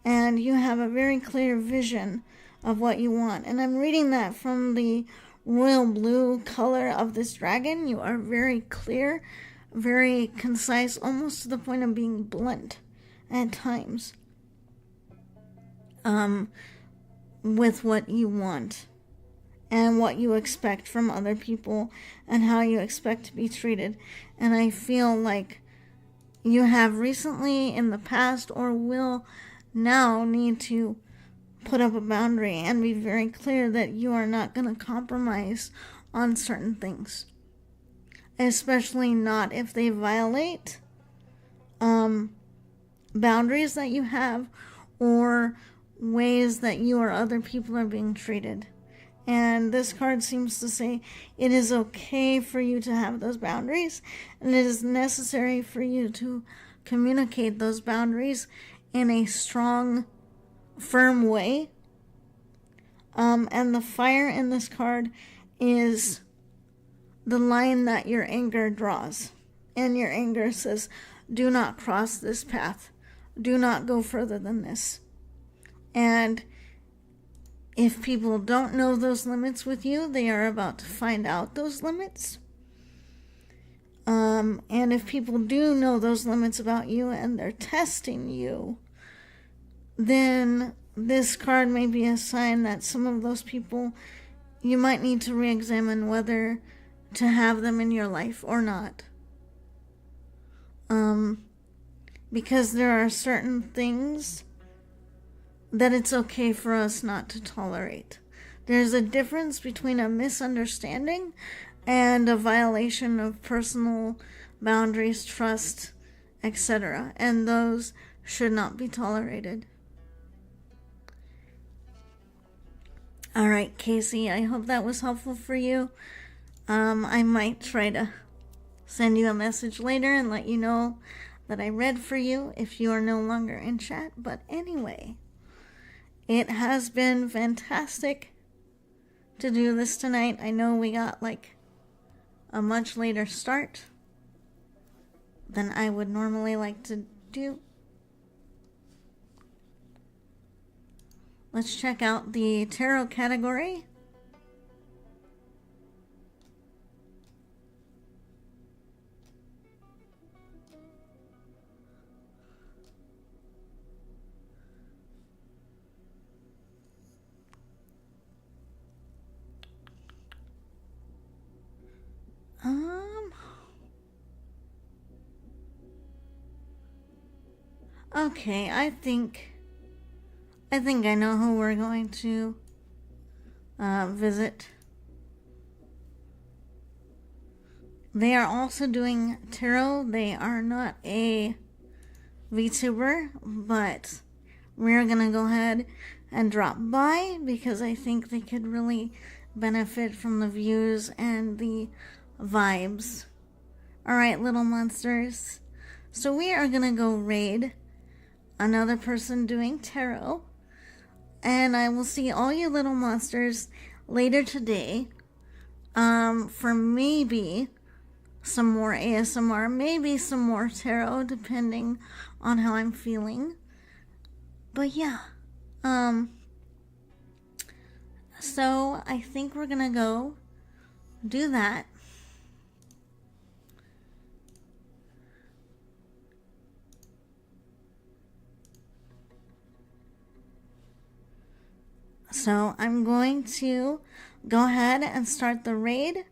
and you have a very clear vision of what you want. And I'm reading that from the royal blue color of this dragon. You are very clear, very concise, almost to the point of being blunt at times, with what you want and what you expect from other people and how you expect to be treated. And I feel like you have recently in the past, or will now, need to put up a boundary and be very clear that you are not going to compromise on certain things, especially not if they violate boundaries that you have, or ways that you or other people are being treated. And this card seems to say it is okay for you to have those boundaries, and it is necessary for you to communicate those boundaries in a strong, firm way. And the fire in this card is the line that your anger draws. And your anger says, do not cross this path. Do not go further than this. And if people don't know those limits with you, they are about to find out those limits. And if people do know those limits about you and they're testing you, then this card may be a sign that some of those people, you might need to re-examine whether to have them in your life or not. Because there are certain things that it's okay for us not to tolerate. There's a difference between a misunderstanding and a violation of personal boundaries, trust, etc. And those should not be tolerated. All right, Casey, I hope that was helpful for you. I might try to send you a message later and let you know that I read for you if you are no longer in chat. But anyway, it has been fantastic to do this tonight. I know we got like a much later start than I would normally like to do. Let's check out the tarot category. Okay, I think I know who we're going to visit. They are also doing tarot. They are not a VTuber, but we're gonna go ahead and drop by because I think they could really benefit from the views and the vibes. Alright, little monsters. So we are gonna go raid another person doing tarot. And I will see all you little monsters later today. For maybe some more ASMR, maybe some more tarot, depending on how I'm feeling. But yeah. So I think we're gonna go do that. So I'm going to go ahead and start the raid.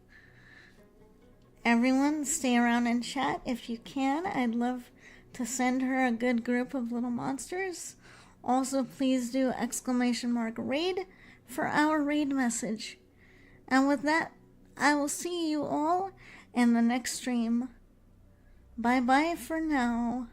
Everyone stay around and chat if you can. I'd love to send her a good group of little monsters. Also, please do !raid for our raid message. And with that, I will see you all in the next stream. Bye bye for now.